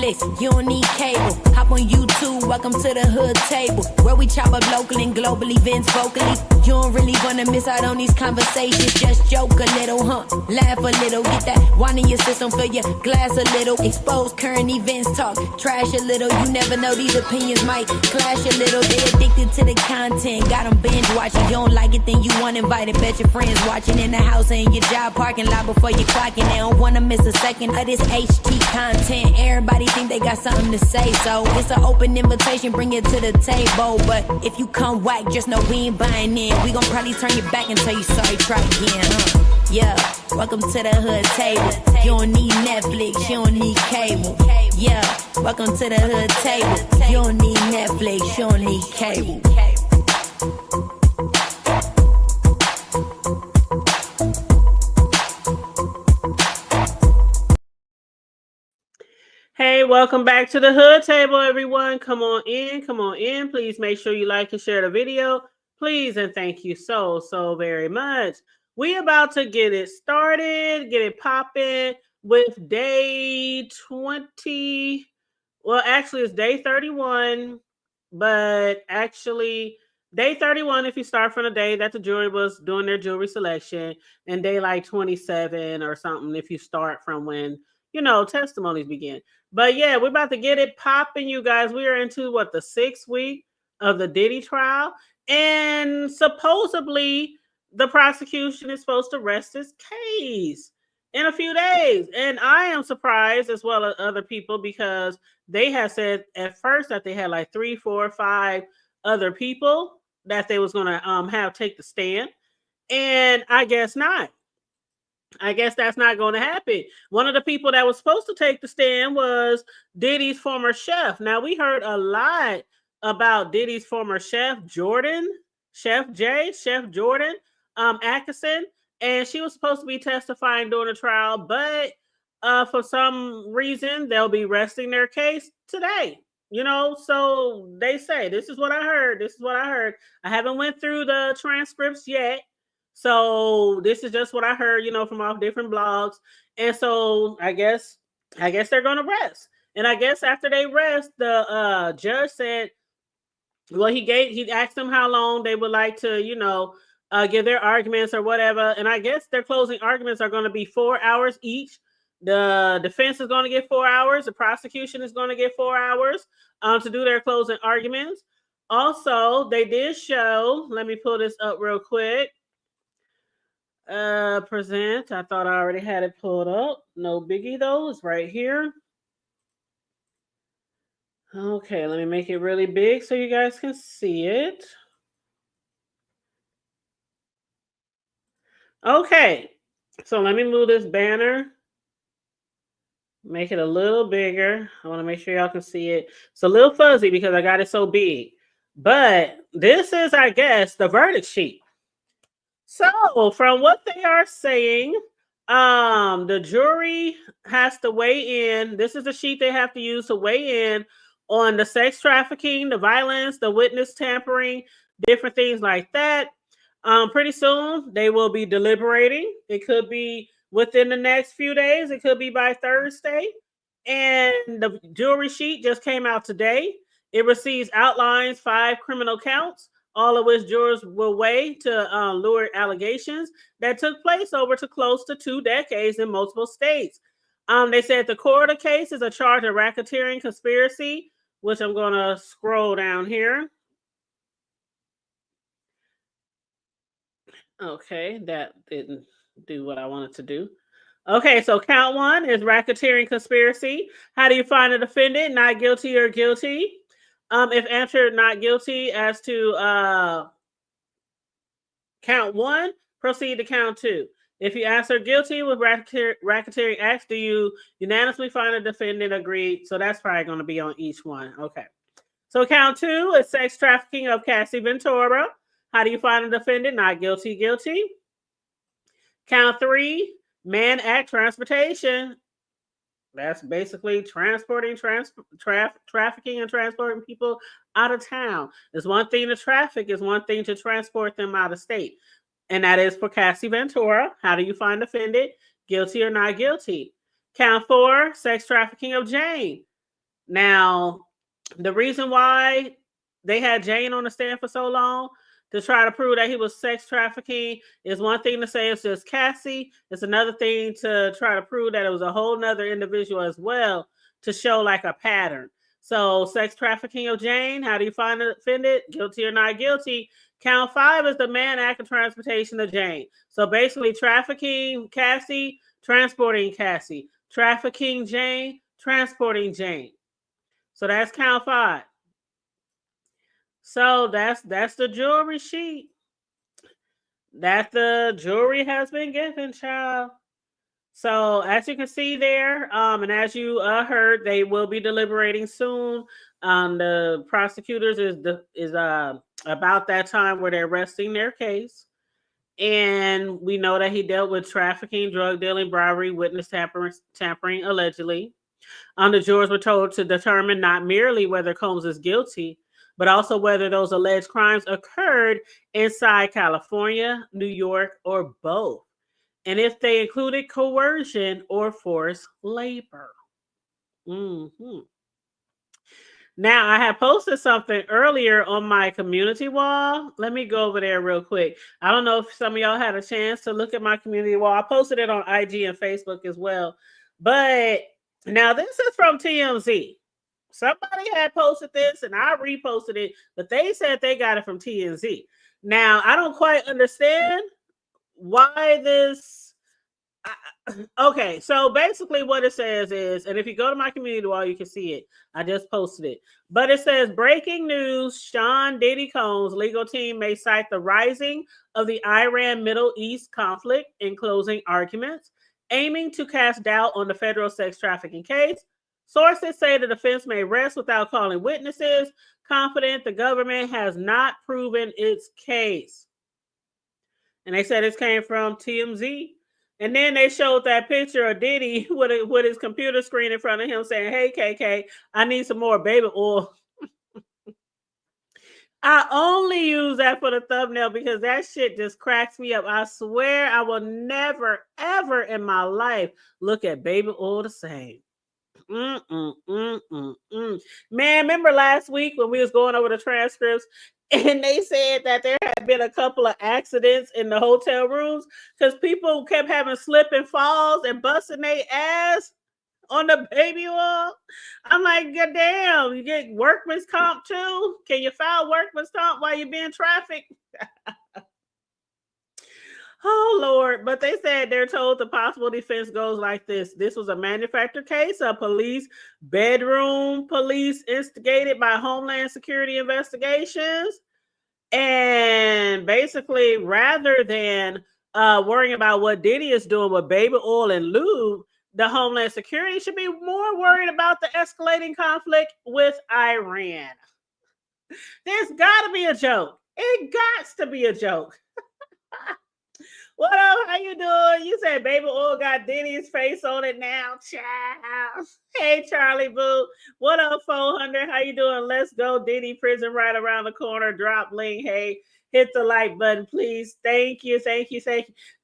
Netflix, you don't need cable. Hop on YouTube, welcome to the hood table, where we chop up local and global events vocally. You don't really wanna miss out on these conversations. Just joke a little, laugh a little, get that wine in your system, fill your glass a little. Expose current events, talk trash a little. You never know, these opinions might clash a little. They addicted to the content, got them binge watching. You don't like it, then you want invited. Bet your friends watching in the house and in your job parking lot before you clocking. They don't wanna miss a second of this HT content. Everybody think they got something to say, so it's an open invitation, bring it to the table. But if you come whack, just know we ain't buying in. We gon' probably turn your back and tell you sorry, try again, Yeah, welcome to the hood table. You don't need Netflix, you don't need cable. Yeah, welcome to the hood table. You don't need Netflix, you don't need cable. Hey, welcome back to the hood table, everyone. Come on in, come on in. Please make sure you like and share the video. Please and thank you so very much. We about to get it started, get it popping with day 20. Well, actually, it's day 31, but actually, day 31, if you start from the day that the jury was doing their jewelry selection, and day like 27 or something if you start from when, testimonies begin. But yeah, we're about to get it popping, you guys. We are into what, the 6th week of the Diddy trial. And supposedly the prosecution is supposed to rest his case in a few days. And I am surprised, as well as other people, because they had said at first that they had like 3, 4, 5 other people that they was going to have take the stand. And I guess not. I guess that's not going to happen. One of the people that was supposed to take the stand was Diddy's former chef. Now, we heard a lot about Diddy's former chef, Chef Jordan Atkinson, and she was supposed to be testifying during the trial, but for some reason, they'll be resting their case today. So they say, this is what I heard. I haven't went through the transcripts yet. So this is just what I heard, from off different blogs. And so I guess they're going to rest. And I guess after they rest, the judge said, well, he asked them how long they would like to, give their arguments or whatever. And I guess their closing arguments are going to be 4 hours each. The defense is going to get 4 hours. The prosecution is going to get 4 hours to do their closing arguments. Also, they did show, let me pull this up real quick. Present. I thought I already had it pulled up. No biggie though. It's right here. Okay, let me make it really big so you guys can see it. Okay, so let me move this banner. Make it a little bigger. I want to make sure y'all can see it. It's a little fuzzy because I got it so big. But this is, I guess, the verdict sheet. So from what they are saying, the jury has to weigh in. This is the sheet they have to use to weigh in on the sex trafficking, the violence, the witness tampering, different things like that. Pretty soon they will be deliberating. It could be within the next few days. It could be by Thursday. And the jury sheet just came out today. It receives outlines 5 criminal counts, all of which jurors will weigh to lurid allegations that took place over to close to 2 decades in multiple states. They said the core of the case is a charge of racketeering conspiracy, which I'm going to scroll down here. Okay, that didn't do what I wanted to do. Okay, so count 1 is racketeering conspiracy. How do you find a defendant? Not guilty or guilty? If answered not guilty as to count 1, proceed to count 2. If you answer guilty with racketeering acts, do you unanimously find a defendant agreed? So that's probably going to be on each one. Okay. So count 2 is sex trafficking of Cassie Ventura. How do you find a defendant? Not guilty, guilty. Count 3, man act transportation. That's basically transporting, trafficking and transporting people out of town. It's one thing to traffic, it's one thing to transport them out of state. And that is for Cassie Ventura. How do you find defendant? Guilty or not guilty? Count 4, sex trafficking of Jane. Now, the reason why they had Jane on the stand for so long to try to prove that he was sex trafficking is one thing to say it's just Cassie. It's another thing to try to prove that it was a whole nother individual as well to show like a pattern. So sex trafficking of Jane, how do you find it offended? Guilty or not guilty? Count 5 is the man act of transportation of Jane. So basically trafficking Cassie, transporting Cassie. Trafficking Jane, transporting Jane. So that's count 5. So that's the jewelry sheet that the jury has been given, child. So as you can see there, and as you heard, they will be deliberating soon. The prosecutors is about that time where they're resting their case, and we know that he dealt with trafficking, drug dealing, bribery, witness tampering allegedly. The jurors were told to determine not merely whether Combs is guilty, but also whether those alleged crimes occurred inside California, New York, or both, and if they included coercion or forced labor. Mm-hmm. Now, I had posted something earlier on my community wall. Let me go over there real quick. I don't know if some of y'all had a chance to look at my community wall. I posted it on IG and Facebook as well. But now this is from TMZ. Somebody had posted this and I reposted it, but they said they got it from TMZ. Now, I don't quite understand why this. Okay, so basically what it says is, and if you go to my community wall, you can see it. I just posted it. But it says, breaking news, Sean Diddy Combs' legal team may cite the rising of the Iran Middle East conflict in closing arguments, aiming to cast doubt on the federal sex trafficking case. Sources say the defense may rest without calling witnesses, confident the government has not proven its case. And they said this came from TMZ. And then they showed that picture of Diddy with his computer screen in front of him saying, "Hey, KK, I need some more baby oil." I only use that for the thumbnail because that shit just cracks me up. I swear I will never, ever in my life look at baby oil the same. Man, remember last week when we was going over the transcripts and they said that there had been a couple of accidents in the hotel rooms because people kept having slip and falls and busting their ass on the baby oil. I'm like, God damn, you get workman's comp too? Can you file workman's comp while you're being trafficked? Oh, Lord. But they said they're told the possible defense goes like this. This was a manufactured case of police instigated by Homeland Security investigations. And basically, rather than worrying about what Diddy is doing with baby oil and lube, the Homeland Security should be more worried about the escalating conflict with Iran. There's got to be a joke. It got to be a joke. What up? How you doing? You said baby oil got Diddy's face on it now, child. Hey, Charlie Boo. What up, 400? How you doing? Let's go. Diddy prison right around the corner. Drop link. Hey, hit the like button, please. Thank you.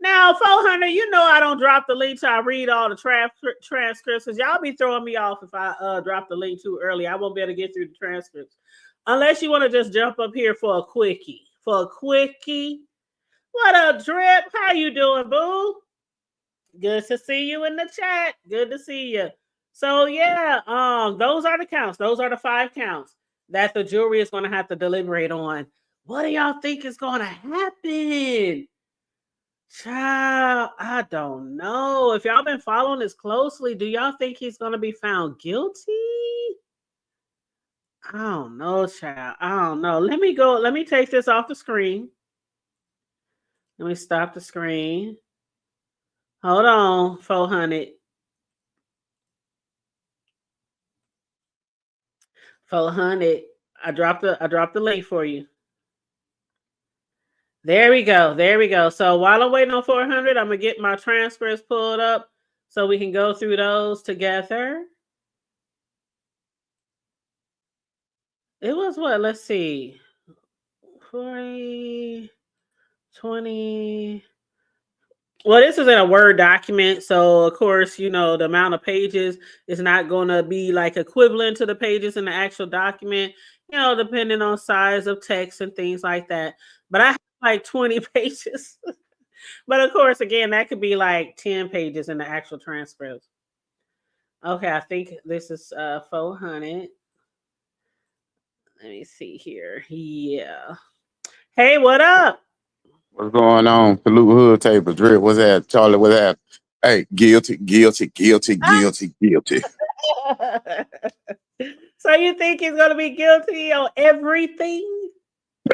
Now, 400, you know I don't drop the link till I read all the transcripts because y'all be throwing me off if I drop the link too early. I won't be able to get through the transcripts. Unless you want to just jump up here for a quickie. What up, Drip? How you doing, boo? Good to see you in the chat. Good to see you. So yeah, those are the counts. Those are the 5 counts that the jury is going to have to deliberate on. What do y'all think is going to happen? Child, I don't know. If y'all been following this closely, do y'all think he's going to be found guilty? I don't know, child. I don't know. Let me take this off the screen. Let me stop the screen. Hold on, 400. 400. I dropped the link for you. There we go. So while I'm waiting on 400, I'm gonna get my transcripts pulled up so we can go through those together. It was what? Let's see. 40, 20. Well, this is in a Word document, so of course, the amount of pages is not going to be like equivalent to the pages in the actual document, depending on size of text and things like that. But I have like 20 pages. But of course, again, that could be like 10 pages in the actual transcripts. Okay, I think this is 400. Let me see here. Yeah. Hey, what up? What's going on? Salute Hood Table. Drip, what's that? Charlie, what's that? Hey, guilty, guilty, guilty, guilty, guilty. So you think he's gonna be guilty on everything?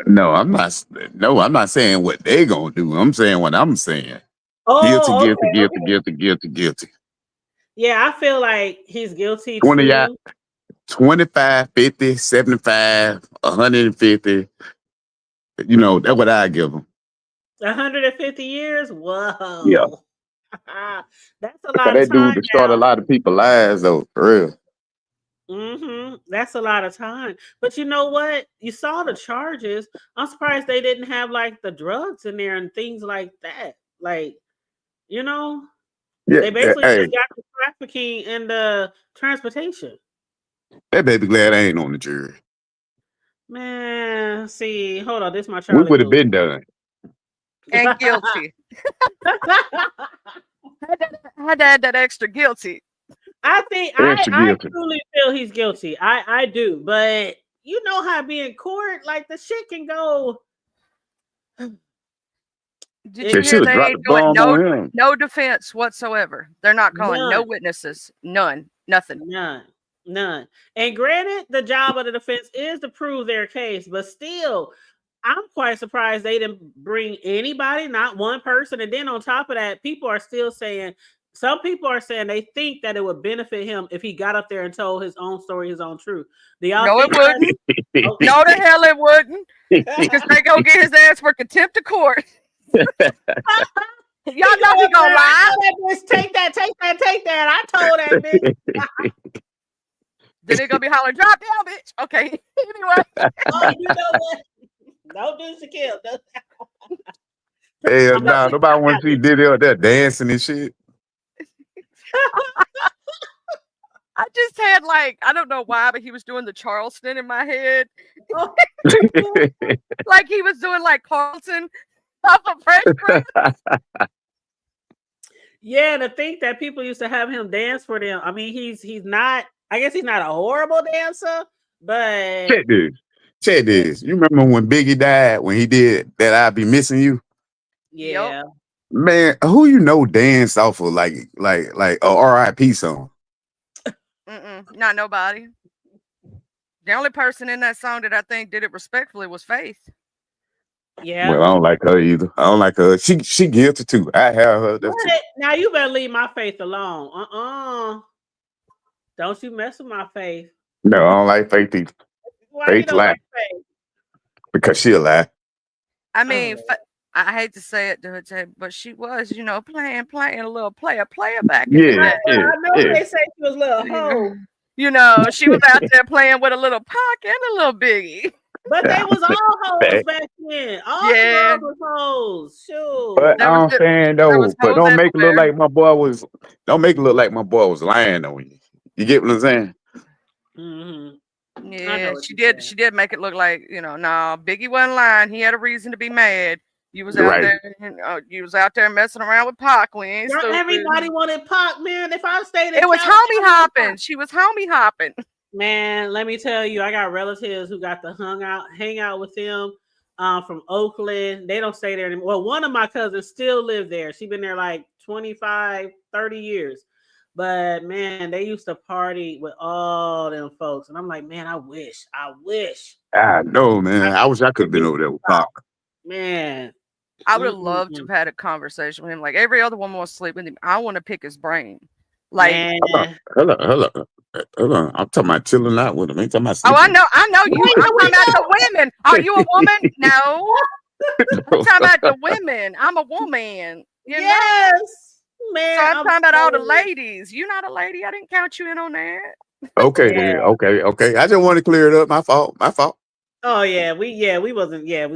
No, I'm not. No, I'm not saying what they gonna do. I'm saying what I'm saying. Guilty, Oh, guilty, okay, guilty, okay. guilty, guilty, guilty. Yeah, I feel like he's guilty 20 y'all, too. 25, 50, 75, 150. That's what I give them. 150 years? Yeah. Whoa. That's a Because lot of that dude time destroyed a now. lot of people's lives, though, for real. That's a lot of time. But you know what? You saw the charges. I'm surprised they didn't have like the drugs in there and things like that. Like, you know, Yeah, they basically hey, just got the trafficking and the transportation. that baby glad I ain't on the jury. Man, see, hold on, this is my We Charlie would have boo. been done. And guilty. Had to add that extra guilty. I think Extra I guilty. truly feel he's guilty. I do, but you know how it be in court, like the shit can go. Did They you hear should have they dropped the ain't doing bomb on him. no defense whatsoever? They're not calling no None, witnesses. None. Nothing. none. And granted, the job of the defense is to prove their case, but still, I'm quite surprised they didn't bring anybody, not one person. And then on top of that, people are still saying, some people are saying they think that it would benefit him if he got up there and told his own story, his own truth. Do y'all No, it think that? wouldn't. Okay. No, the hell it wouldn't. Because they gonna get his ass for contempt of court. Y'all know he gonna lie. I told that bitch, take that, take that, take that. I told that bitch. Then they gonna be hollering, drop down, bitch. Okay. Anyway. Oh, you know what? Don't do Shaquille. Hell I'm gonna nah, leave that nobody want out to see Diddy out there dancing and shit. I just had I don't know why, but he was doing the Charleston in my head. Like he was doing like Carlton off of Fresh Prince. Yeah, to think that people used to have him dance for them. I mean, he's not. I guess he's not a horrible dancer, but Check this. Check this. You remember when Biggie died, when he did that I Be Missing You? yeah. Man, who dance off of like a R.I.P. song? Not nobody. The only person in that song that I think did it respectfully was Faith. Yeah. Well, I don't like her either. I don't like her. She guilty too. I have her there too. Now you better leave my faith alone. Don't you mess with my faith. No, I don't like Faith either. Why you Faith don't lie. like faith? Because she'll lie. I mean, I hate to say it to her, but she was, playing a little player back in the Yeah, day. yeah, I know yeah. they say she was a little hoe. She was out there playing with a little Pac and a little Biggie. But they was all hoes back then. All the girls was hoes. Shoot. But I'm saying though, but don't make it look like my boy was. Don't make it look like my boy was lying on you. You get what I'm saying? Mm-hmm. Yeah, she did. She did make it look like no, Biggie wasn't lying. He had a reason to be mad. You was out there. You was out there messing around with Pac. We ain't stupid. Everybody wanted Pac, man. If I stayed in it was homie hopping. She was homie hopping. Man, let me tell you, I got relatives who got to hang out with them from Oakland. They don't stay there anymore. Well, one of my cousins still live there. She's been there like 25, 30 years. But man, they used to party with all them folks. And I'm like, man, I wish. I know, man. I wish I could have been over there with Pac. Man. I would have loved to have had a conversation with him. Like every other woman wants to sleep with him. I want to pick his brain. Like, hold on. I'm talking about chilling out with him. Ain't talking about sleeping. I know you. I'm talking about the women. Are you a woman? No. I'm talking about the women. I'm a woman. Yes. Man. So I'm talking about all the ladies. You're not a lady. I didn't count you in on that. Okay, then. Okay. I just want to clear it up. My fault. Oh yeah, we wasn't. Yeah.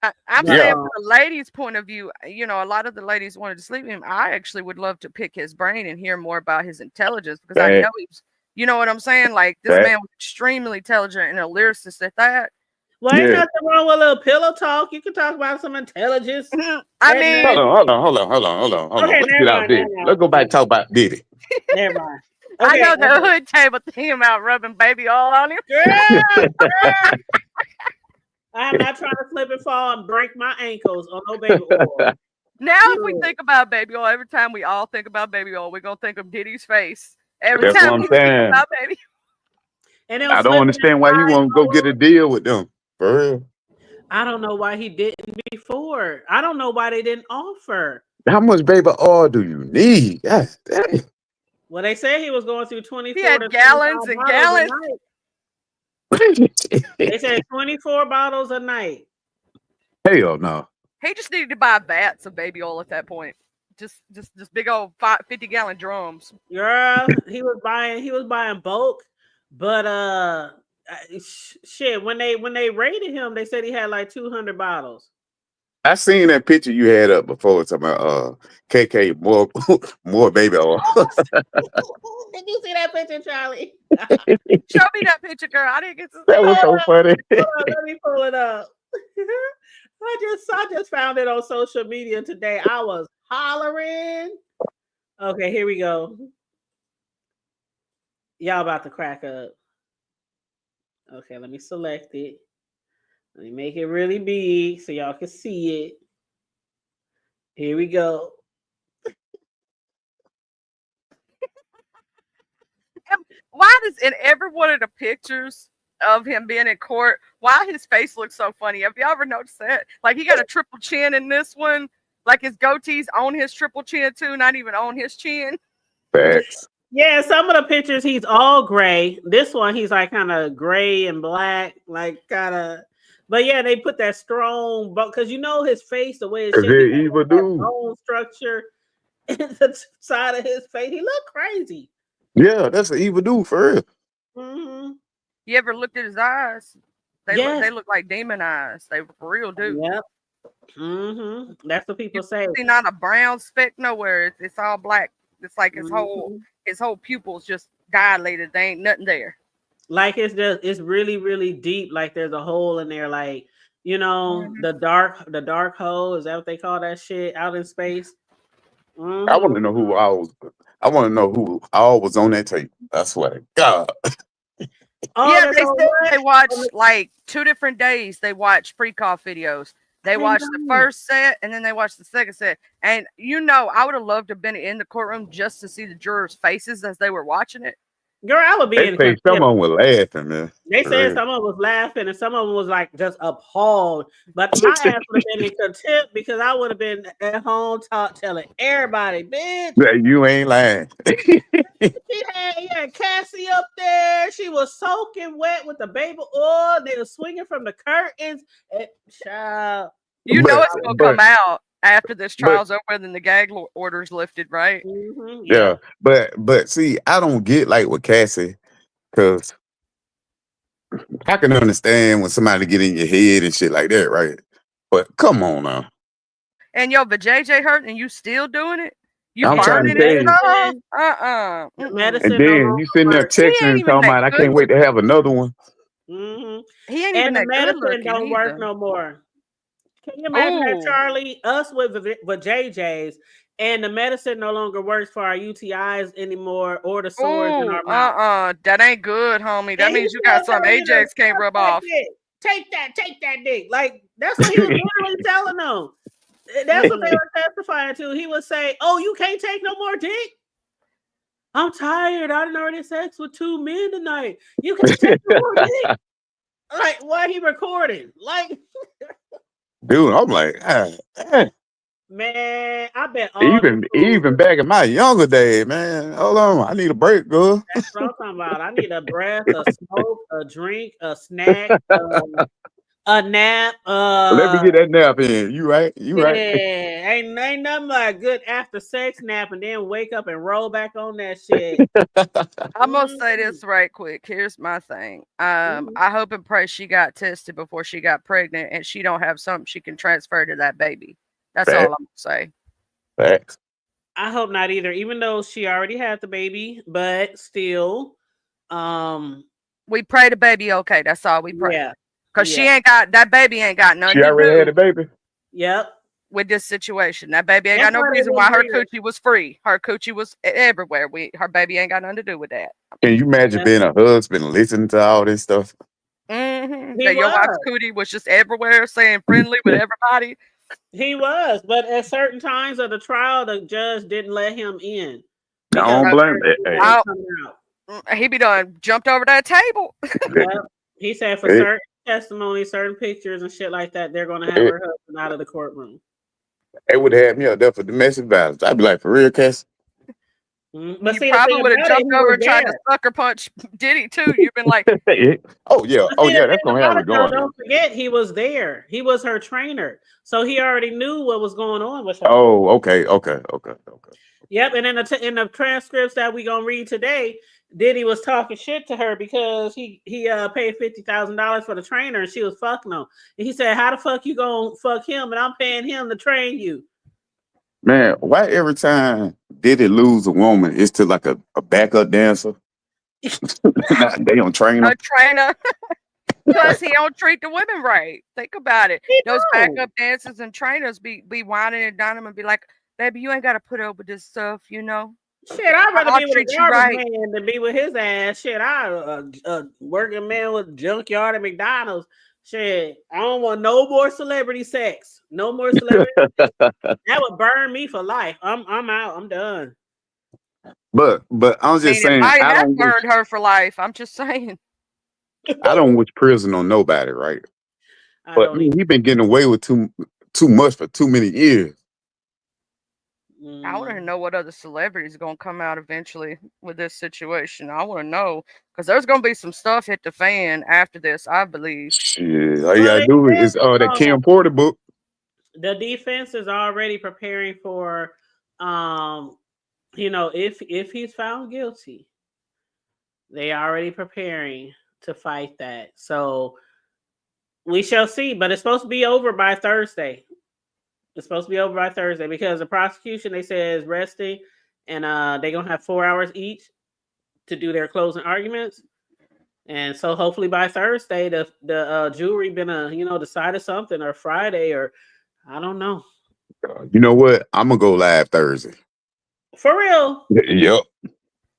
I'm No. saying from the ladies' point of view, you know, a lot of the ladies wanted to sleep with him. I actually would love to pick his brain and hear more about his intelligence because I know he's, you know what I'm saying? Like this man was extremely intelligent and a lyricist at that. Well, ain't nothing wrong with a little pillow talk. You can talk about some intelligence. I mean, hold on. Okay, Let's get out there. Let's go back and talk about Diddy. Never mind. I know the hood table thing about rubbing baby oil on him. Girl. I'm not trying to slip and fall and break my ankles on no baby oil. Now, if we think about baby oil, every time we all think about baby oil, we're gonna think of Diddy's face. Every time we think about baby. And I don't understand why he won't go get a deal with them. For real. I don't know why he didn't before. I don't know why they didn't offer. How much baby oil do you need? God dang. Well, they said he was going through 24 he had gallons and gallons. They said 24 bottles a night. Hell no. He just needed to buy vats of baby oil at that point. Just big old 50-gallon drums. Girl, he was buying bulk, but shit. When they rated him, they said he had like 200 bottles. I seen that picture you had up before. Talking about KK more baby oil. Did you see that picture, Charlie? Show me that picture, girl. I didn't get to see that. Was so funny. Hold on, let me pull it up. I just found it on social media today. I was hollering. Okay, here we go. Y'all about to crack up. Okay, let me select it. Let me make it really big so y'all can see it. Here we go. Why does in every one of the pictures of him being in court, why his face looks so funny? Have you ever noticed that? Like he got a triple chin in this one. Like his goatee's on his triple chin too, not even on his chin. Facts. Yeah, some of the pictures he's all gray. This one he's like kind of gray and black, like kind of. But yeah, they put that strong, because you know his face, the way it's evil dude. Bone structure, in the side of his face, he looked crazy. Yeah, that's an evil dude for real. Mm-hmm. You ever looked at his eyes? They look like demon eyes. They real dude. Yep. Mm-hmm. That's what people say. See, not a brown speck nowhere. It's all black. It's like his whole pupils just dilated. There ain't nothing there. Like it's really, really deep. Like there's a hole in there. Like, you know, the dark hole. Is that what they call that shit out in space? Mm-hmm. I want to know who all was on that tape. I swear to God. Yeah, they said they watched like 2 different days. They watched pre-cough videos. They watched the first set and then they watched the second set. And you know, I would have loved to have been in the courtroom just to see the jurors' faces as they were watching it. Girl, I would be in. Someone was laughing, man. They said someone was laughing and someone was like just appalled. But my ass would have been in contempt because I would have been at home telling everybody, bitch. That you ain't lying. She had Cassie up there. She was soaking wet with the baby oil. They were swinging from the curtains. And child, you know it's gonna come out after this trial's over and the gag order's lifted, right? Mm-hmm, yeah, but see, I don't get like with Cassie, because I can understand when somebody get in your head and shit like that, right? But come on now. And but JJ hurt and you still doing it? You I'm trying to tell you. Medicine. And then you sitting there texting and talking about, I can't wait to have another one. Mm-hmm. He ain't even that good looking. Medicine don't work no more. Can you imagine that, Charlie? Us with JJ's, and the medicine no longer works for our UTIs anymore or the sores in our mouth. That ain't good, homie. That means you got some Ajax can't rub off. Take that dick. Like that's what he was literally telling them. That's what they were testifying to. He would say, "Oh, you can't take no more dick. I'm tired. I done already sex with 2 men tonight. You can't take no more dick." Like, why he recording? Like, dude, I'm like, man, I bet even back in my younger days, man. Hold on, I need a break, girl. That's what I'm talking about. I need a breath, a smoke, a drink, a snack, A nap. Let me get that nap in. You right? You right? Yeah, ain't nothing like a good after sex nap and then wake up and roll back on that shit. I'm gonna say this right quick. Here's my thing. I hope and pray she got tested before she got pregnant, and she don't have something she can transfer to that baby. That's all I'm gonna say. Facts. I hope not either. Even though she already had the baby, but still, we pray the baby okay. That's all we pray. Yeah, cause she ain't got that baby ain't got nothing She to already do. had a baby. Yep. With this situation, that baby ain't got no reason why her coochie was free. Her coochie was everywhere. Her baby ain't got nothing to do with that. Can you imagine being a husband listening to all this stuff? That your wife's cootie was just everywhere, saying friendly with everybody. He was, but at certain times of the trial, the judge didn't let him in. I don't blame it. He be done jumped over that table. Yep. He said for certain testimony, certain pictures and shit like that, they're going to have her husband out of the courtroom. They would have me up there for domestic violence. I'd be like, for real, Cass? But you probably would have jumped over and tried to sucker punch Diddy too. You've been like, oh yeah, that's gonna have it going. Don't forget, he was there. He was her trainer, so he already knew what was going on with her. Oh, okay. Yep, and in the transcripts that we gonna read today, Diddy was talking shit to her because he paid $50,000 for the trainer and she was fucking him. And he said, "How the fuck you gonna fuck him and I'm paying him to train you?" Man, why every time Diddy lose a woman, it's to like a backup dancer? They don't train a trainer. Because he don't treat the women right. Think about it. Those backup dancers and trainers be whining and dining and be like, "Baby, you ain't got to put up with this stuff, you know." Shit, I'd rather be with a garbage man than be with his ass. Shit, a working man with junkyard at McDonald's. Shit, I don't want no more celebrity sex. No more celebrity sex. That would burn me for life. I'm out. I'm done. But I'm just saying, I don't burned her for life. I'm just saying. I don't wish prison on nobody, right? But he been getting away with too much for too many years. I want to know what other celebrities are going to come out eventually with this situation. I want to know because there's going to be some stuff hit the fan after this, I believe. Shit, all you gotta do is that Kim Porter book. The defense is already preparing for, if he's found guilty, they are already preparing to fight that. So we shall see, but it's supposed to be over by Thursday. It's supposed to be over by Thursday because the prosecution, they say, is resting and they're going to have 4 hours each to do their closing arguments. And so hopefully by Thursday, the jury been, decided something, or Friday, or I don't know. You know what? I'm going to go live Thursday. For real? Yep.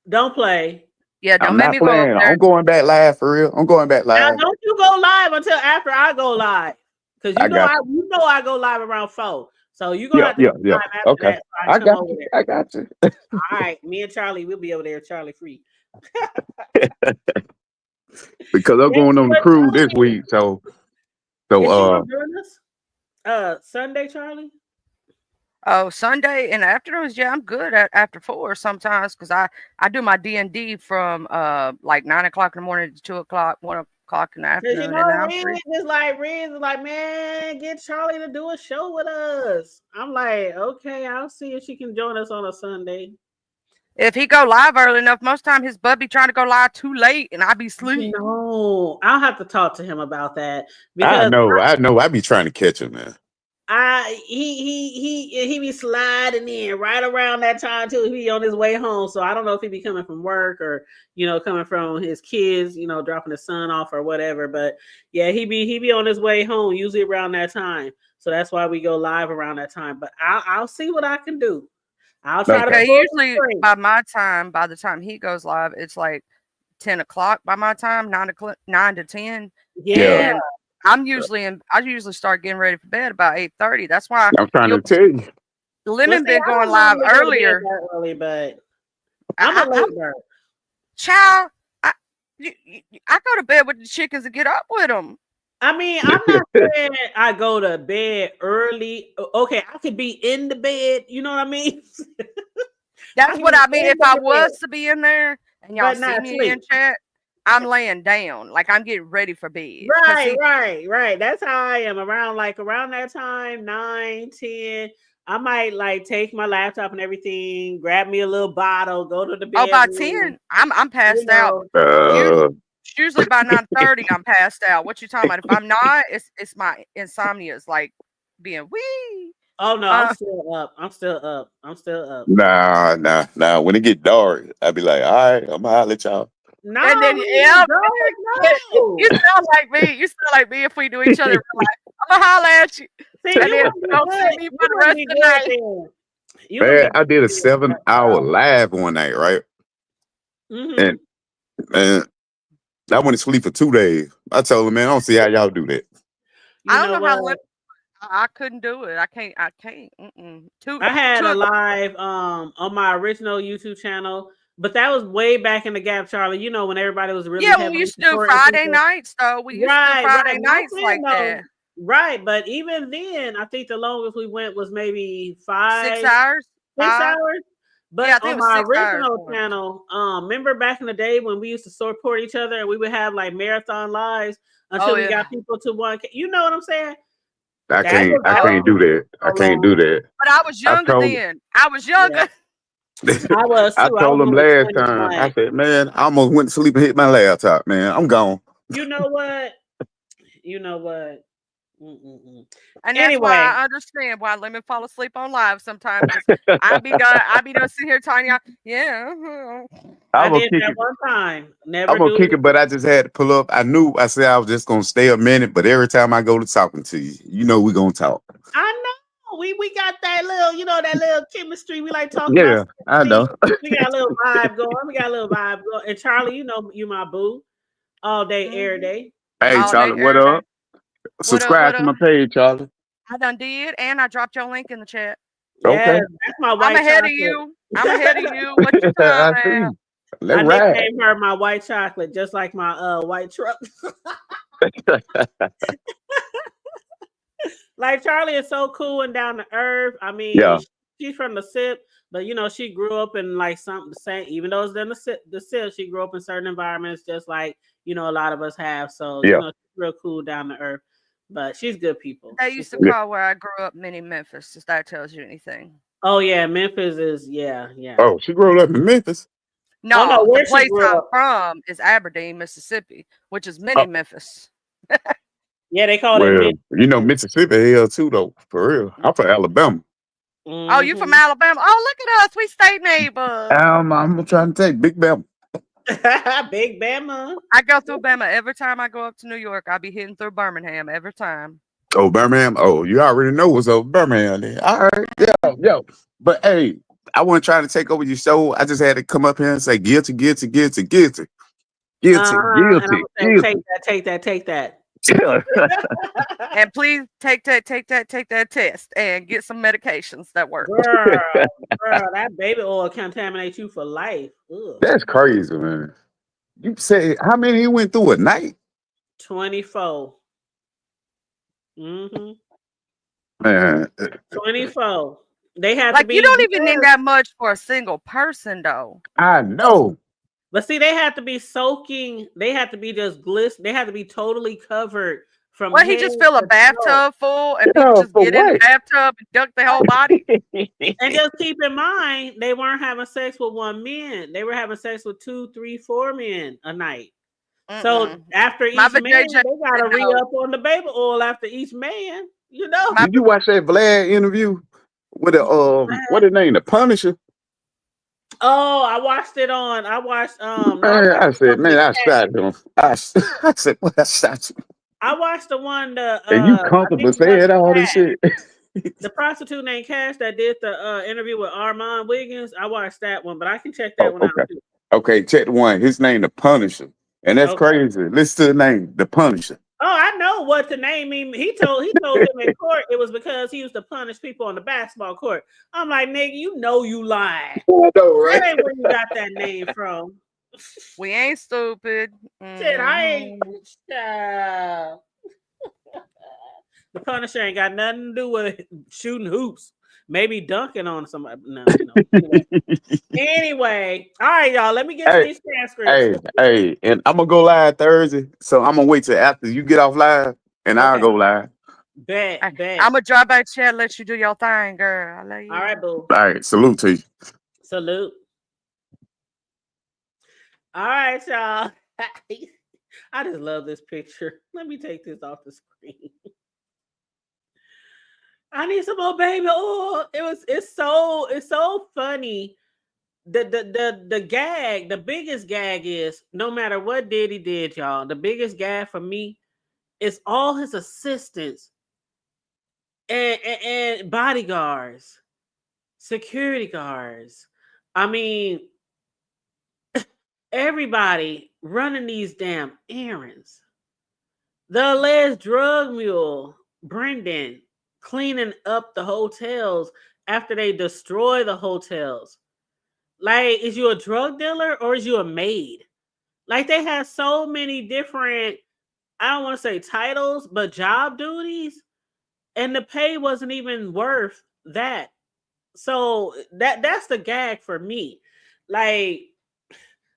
Don't play. Yeah, don't I'm make not me playing. go. I'm going back live for real. I'm going back live. Now, don't you go live until after I go live. Because I go live around 4. So you're gonna have to go live after that. I got you. All right, me and Charlie, we'll be over there, Charlie free. Because I'm going on the cruise this week. So Sunday, Charlie? Oh, Sunday in the afternoons, yeah, I'm good after 4 sometimes because I do my D&D from like 9 o'clock in the morning to 2 o'clock, 1 o'clock in the afternoon. Riz is like, man, get Charlie to do a show with us. I'm like, okay, I'll see if she can join us on a Sunday. If he go live early enough, most time his bub be trying to go live too late and I be sleeping. No, I'll have to talk to him about that. Because I know. I be trying to catch him, man. He be sliding in right around that time too. He be on his way home, so I don't know if he be coming from work or coming from his kids, dropping his son off or whatever. But yeah, he be on his way home usually around that time. So that's why we go live around that time. But I'll see what I can do. I'll try to. Usually by the time he goes live, it's like 10 o'clock by my time, 9 to 10. Yeah. And I usually start getting ready for bed about 8:30. That's why I'm trying to tell you. Lemon been going live earlier. Early, but I'm a late bird. Child, I go to bed with the chickens and get up with them. I mean, I'm not saying I go to bed early. Okay, I could be in the bed. You know what I mean? That's what I mean. If I was to be in there and y'all see me in chat, I'm laying down, like I'm getting ready for bed. Right. That's how I am. Around that time, 9, 10. I might like take my laptop and everything, grab me a little bottle, go to the Oh, by bedroom. 10, I'm passed out. Uh, Usually by 9:30, I'm passed out. What you talking about? If I'm not, it's my insomnia is like being wee. Oh no, I'm still up. I'm still up. nah. When it get dark, I be like, all right, I'm gonna holler at y'all. No, And then yeah, no. you sound like me. You sound like me if we do each other. I'm gonna holler at you. See, And you then wouldn't be don't good. see me You for the wouldn't rest be of the good night. then. You Man, wouldn't be I did a good then. 7-hour live one night, right? Mhm. And I went to sleep for 2 days. I told him, man, I don't see how y'all do that. You I know don't know how what? I couldn't do it. I can't. I had a Two. live on my original YouTube channel, but that was way back in the gap, Charlie. You know when everybody was really Yeah, when we heavily used to do supporting Friday people. nights, though. We used to do Right. Friday Back nights then, like though. that. Right, but even then, I think the longest we went was maybe 6 hours. 6 5. hours. But Yeah, I think it on was my 6 hours. original channel, remember back in the day when we used to support each other and we would have like marathon lives until we got people to 1K. You know what I'm saying? I That can't was do that. I so can't do long. that. But I was younger then. I was younger. I was I too. I was told him on the last 20 time, I blank. said, man, I almost went to sleep and hit my laptop, man. I'm gone. You know what? You know what? Mm-mm-mm. And that's why Anyway, I understand why women fall asleep on live sometimes. Because I be done sitting here telling y'all, yeah. I I'm gonna did kick that it. one time. I'm Never gonna do kick it. it, but I just had to pull up. I said I was just gonna stay a minute, but every time I go to talking to you, you know we're gonna talk. I know. We got that little, that little chemistry. We like talking about Yeah, I things. know. We got a little vibe going. And Charlie, you my boo. All day, every day. Hey, All Charlie, day, what every day. up? What up? Subscribe What to up? my page, Charlie. I done did, and I dropped your link in the chat. Okay. Yes, that's my I'm white ahead of chocolate. you. I'm ahead of you. What you I talking see. about? Let's I ride. nicknamed her my white chocolate, just like my white truck. Like Charlie is so cool and down to earth. I mean, Yeah. she's from the SIP, but she grew up in like something the same. Even though it's in the SIP, she grew up in certain environments, just like a lot of us have. So Yeah. she's real cool down to earth. But she's good people. They She's used to good. call where I grew up Mini Memphis, if that tells you anything. Oh yeah, Memphis is yeah. Oh, she grew up in Memphis. Oh no, No, the where she place grew I'm up? from is Aberdeen, Mississippi, which is Mini Memphis. Yeah, they call Well, it Mississippi hell too though, for real. I'm from Alabama. Oh, you from Alabama? Oh, look at us. We state neighbors. I'm trying to take Big Bama. Big Bama. I go through Bama every time I go up to New York. I'll be hitting through Birmingham every time. Oh, Birmingham. Oh, you already know what's up Birmingham then. All right. Yo. But hey, I wasn't trying to take over your show. I just had to come up here and say guilty. And I'm gonna say take that. And please take that test and get some medications that work. Girl, that baby oil contaminates you for life. Ugh. That's crazy, man. You say how many he went through a night? 24. Mm-hmm. Man. 24. They have like to be. You don't even need that much for a single person, though. I know. But see, they have to be soaking. They have to be just glisten. They have to be totally covered from. Well, he just fill a bathtub full and people just get in the bathtub and duck their whole body. And just keep in mind, they weren't having sex with one man. They were having sex with 2, 3, 4 men a night. So after each man, they gotta re-up on the baby oil after each man. Did you watch that Vlad interview with what his name, the Punisher? Oh, I watched it on. I watched I said, man, I shot him. I said, well, I shot you. I watched the one and you comfortable saying all this shit. The prostitute named Cash that did the interview with Armand Wiggins. I watched that one, but I can check that one out too. Okay, check the one. His name the Punisher. And that's crazy. Listen to the name, the Punisher. Oh, I know what the name mean. He told him in court it was because he used to punish people on the basketball court. I'm like, nigga, you lying. I know, right? That ain't where you got that name from. We ain't stupid. Shit, I ain't. The Punisher ain't got nothing to do with shooting hoops. maybe dunking on somebody. No. Anyway, all right, y'all. Let me get to these transcripts. Hey, and I'm gonna go live Thursday, so I'm gonna wait till after you get off live, and I'll go live. Bet. I'm gonna drop back chat, let you do your thing, girl. I love you. All right, boo. All right, salute to you. Salute. All right, y'all. I just love this picture. Let me take this off the screen. I need some more baby oil. It's so funny. The gag, the biggest gag is no matter what Diddy did, y'all. The biggest gag for me is all his assistants and bodyguards, security guards. I mean, everybody running these damn errands. The alleged drug mule, Brendan, cleaning up the hotels after they destroy the hotels. Like, is you a drug dealer or is you a maid? Like, they have so many different, I don't want to say titles, but job duties. And the pay wasn't even worth that. So that's the gag for me. Like,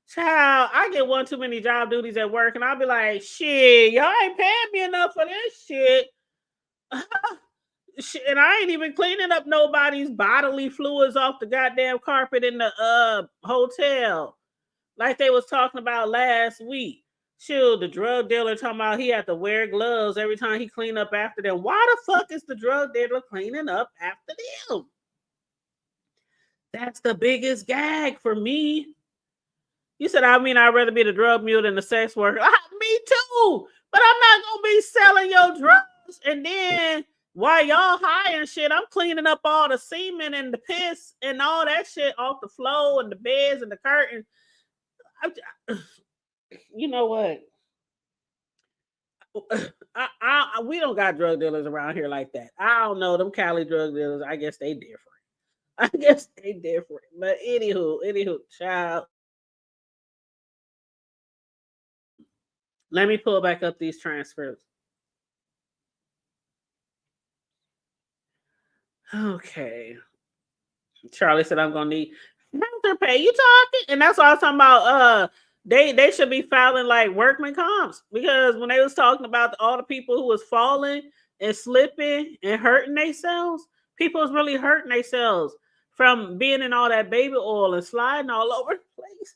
child, I get one too many job duties at work, and I'll be like, shit, y'all ain't paying me enough for this shit. And I ain't even cleaning up nobody's bodily fluids off the goddamn carpet in the hotel. Like they was talking about last week. Shoot, the drug dealer talking about he had to wear gloves every time he clean up after them. Why the fuck is the drug dealer cleaning up after them? That's the biggest gag for me. You said, I mean, I'd rather be the drug mule than the sex worker. Me too. But I'm not going to be selling your drugs. And then while y'all high and shit, I'm cleaning up all the semen and the piss and all that shit off the floor and the beds and the curtains. You know what? We don't got drug dealers around here like that. I don't know. Them Cali drug dealers, I guess they different. But anywho, child. Let me pull back up these transcripts. Okay. Charlie said I'm gonna need after pay. You talking? And that's what I was talking about. They should be filing like workman comps, because when they was talking about all the people who was falling and slipping and hurting themselves, people was really hurting themselves from being in all that baby oil and sliding all over the place.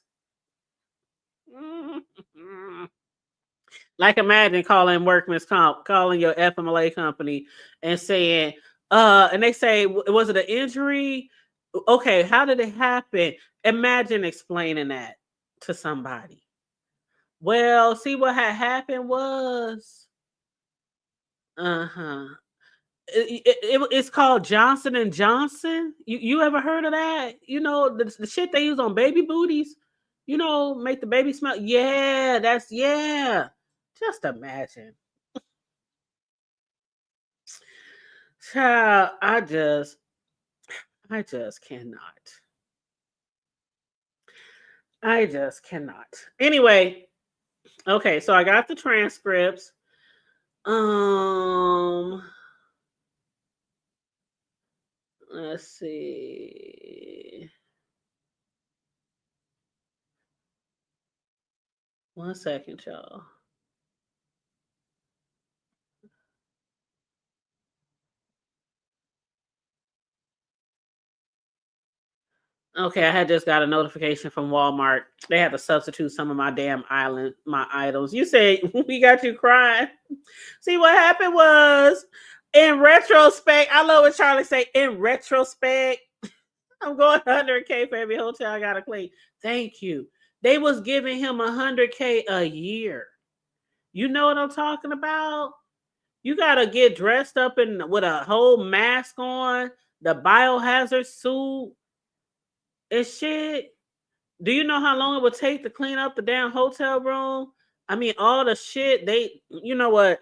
Mm-hmm. Like, imagine calling workman's comp, calling your FMLA company and saying, and they say, was it an injury? Okay, how did it happen? Imagine explaining that to somebody. Well, see, what had happened was, it's called Johnson and Johnson. You ever heard of that? You know, the shit they use on baby booties, you know, make the baby smell. Yeah, just imagine. Child, I just cannot. I just cannot. Anyway, okay, so I got the transcripts. Let's see. One second, y'all. Okay, I had just got a notification from Walmart. They had to substitute some of my damn my items. You say we got you crying. See, what happened was, in retrospect, I love what Charlie say. In retrospect, I'm going 100K for every hotel I gotta clean. Thank you. They was giving him 100K a year. You know what I'm talking about? You gotta get dressed up with a whole mask on, the biohazard suit and shit. Do you know how long it would take to clean up the damn hotel room? I mean, all the shit you know what?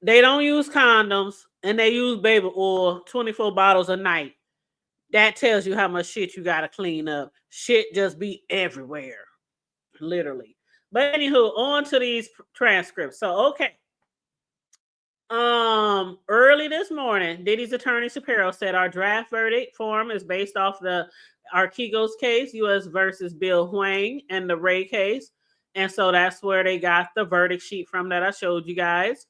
They don't use condoms and they use baby oil, 24 bottles a night. That tells you how much shit you gotta clean up. Shit just be everywhere, literally. But anywho, on to these transcripts. So, okay. Early this morning, Diddy's attorney Shapiro said our draft verdict form is based off the Archegos case, U.S. versus Bill Huang, and the Ray case. And so that's where they got the verdict sheet from that I showed you guys.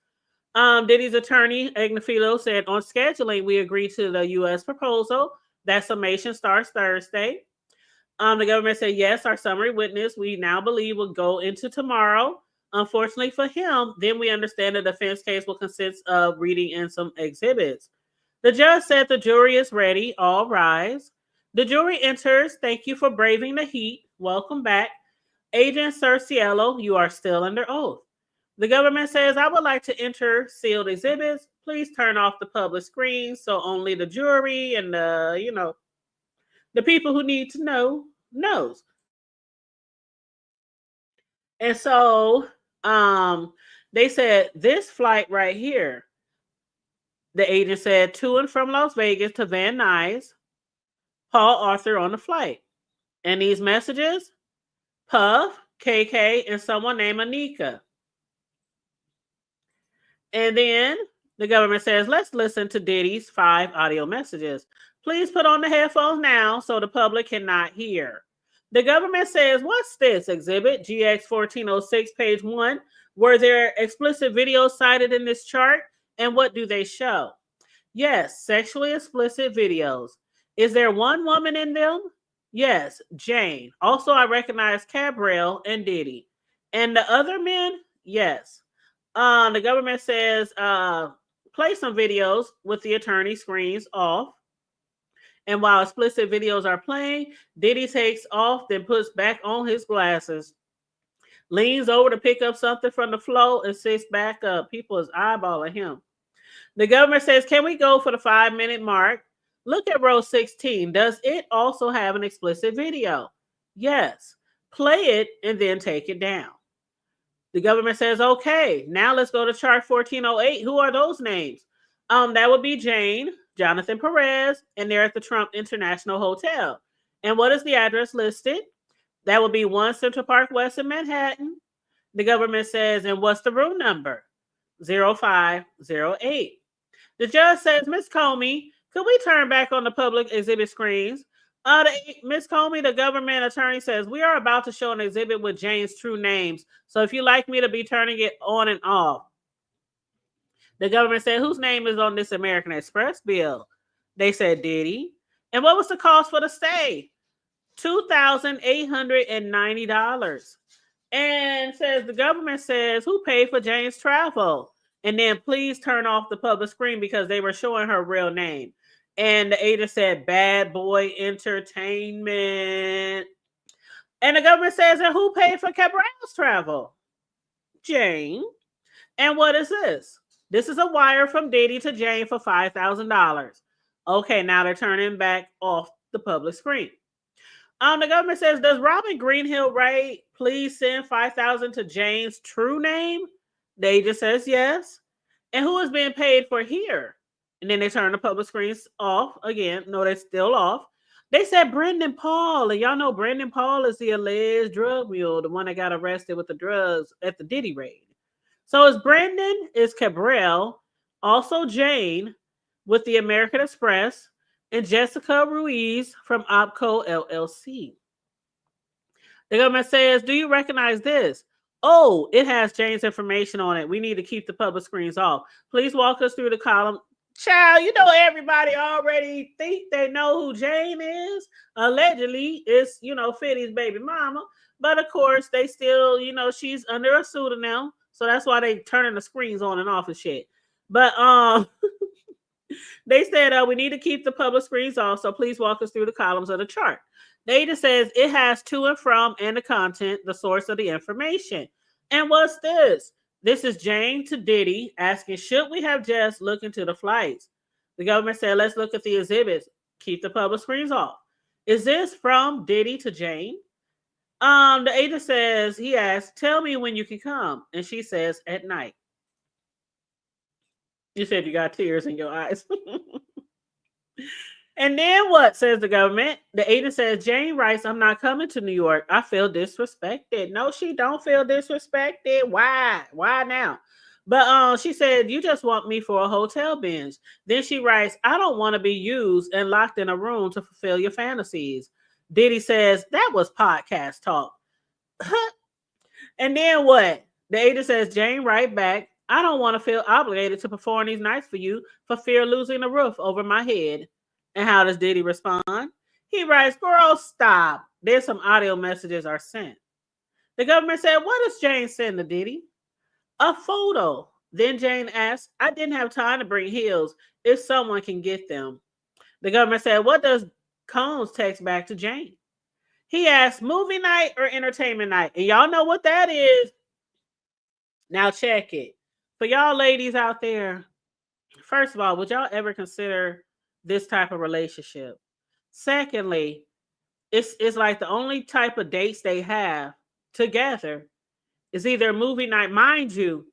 Diddy's attorney, Agnafilo, said on scheduling, we agreed to the U.S. proposal. That summation starts Thursday. The government said, yes, our summary witness, we now believe, will go into tomorrow. Unfortunately for him, then we understand the defense case will consist of reading in some exhibits. The judge said the jury is ready. All rise. The jury enters. Thank you for braving the heat. Welcome back. Agent Cerciello, you are still under oath. The government says, I would like to enter sealed exhibits. Please turn off the public screen so only the jury and the people who need to know knows. And so they said this flight right here, the agent said, to and from Las Vegas to Van Nuys, Paul Arthur on the flight. And these messages, Puff, KK, and someone named Anika. And then the government says, let's listen to Diddy's 5 audio messages. Please put on the headphones now so the public cannot hear. The government says, what's this exhibit? GX 1406, page 1. Were there explicit videos cited in this chart? And what do they show? Yes, sexually explicit videos. Is there one woman in them? Yes, Jane. Also, I recognize Cabral and Diddy. And the other men? Yes. The government says, play some videos with the attorney screens off. And while explicit videos are playing, Diddy takes off, then puts back on his glasses, leans over to pick up something from the floor, and sits back up. People is eyeballing him. The government says, can we go for the 5-minute mark? Look at row 16. Does it also have an explicit video? Yes. Play it and then take it down. The government says, okay, now let's go to chart 1408. Who are those names? That would be Jane, Jonathan Perez, and they're at the Trump International Hotel. And what is the address listed? That would be 1 Central Park West in Manhattan. The government says, and what's the room number? 0508. The judge says, Ms. Comey, could we turn back on the public exhibit screens? Ms. Comey, the government attorney says, we are about to show an exhibit with Jane's true names. So if you'd like me to be turning it on and off. The government said, whose name is on this American Express bill? They said, Diddy. And what was the cost for the stay? $2,890. And says, the government says, who paid for Jane's travel? And then please turn off the public screen because they were showing her real name. And the agent said, Bad Boy Entertainment. And the government says, and who paid for Cabral's travel? Jane. And what is this? This is a wire from Diddy to Jane for $5,000. Okay, now they're turning back off the public screen. The government says, does Robin Greenhill Ray please send $5,000 to Jane's true name? The agent says yes. And who is being paid for here? And then they turn the public screens off again. No, they're still off. They said Brendan Paul. And y'all know Brendan Paul is the alleged drug mule, the one that got arrested with the drugs at the Diddy raid. So it's Brendan, is Cabral, also Jane with the American Express, and Jessica Ruiz from Opco LLC. The government says, do you recognize this? Oh, it has Jane's information on it. We need to keep the public screens off. Please walk us through the column. Child, you know everybody already think they know who Jane is. Allegedly, it's, Fiddy's baby mama. But of course, they still, she's under a pseudonym. So that's why they turning the screens on and off and shit. But they said we need to keep the public screens off. So please walk us through the columns of the chart. The agent says it has to and from and the content, the source of the information. And what's this? This is Jane to Diddy asking, should we have just looked into the flights? The government said, let's look at the exhibits. Keep the public screens off. Is this from Diddy to Jane? The agent says, he asks, tell me when you can come. And she says, at night. You said you got tears in your eyes. And then what, says the government? The agent says, Jane writes, I'm not coming to New York. I feel disrespected. No, she don't feel disrespected. Why? Why now? But she said, you just want me for a hotel binge. Then she writes, I don't want to be used and locked in a room to fulfill your fantasies. Diddy says, that was podcast talk. And then what? The agent says, Jane, right back. I don't want to feel obligated to perform these nights for you for fear of losing the roof over my head. And how does Diddy respond? He writes, girl, stop. There's some audio messages are sent. The government said, what does Jane send to Diddy? A photo. Then Jane asked, I didn't have time to bring heels if someone can get them. The government said, what does Combs text back to Jane? He asked, movie night or entertainment night? And y'all know what that is. Now check it. For y'all ladies out there, first of all, would y'all ever consider this type of relationship? Secondly, it's like the only type of dates they have together is either a movie night. Mind you,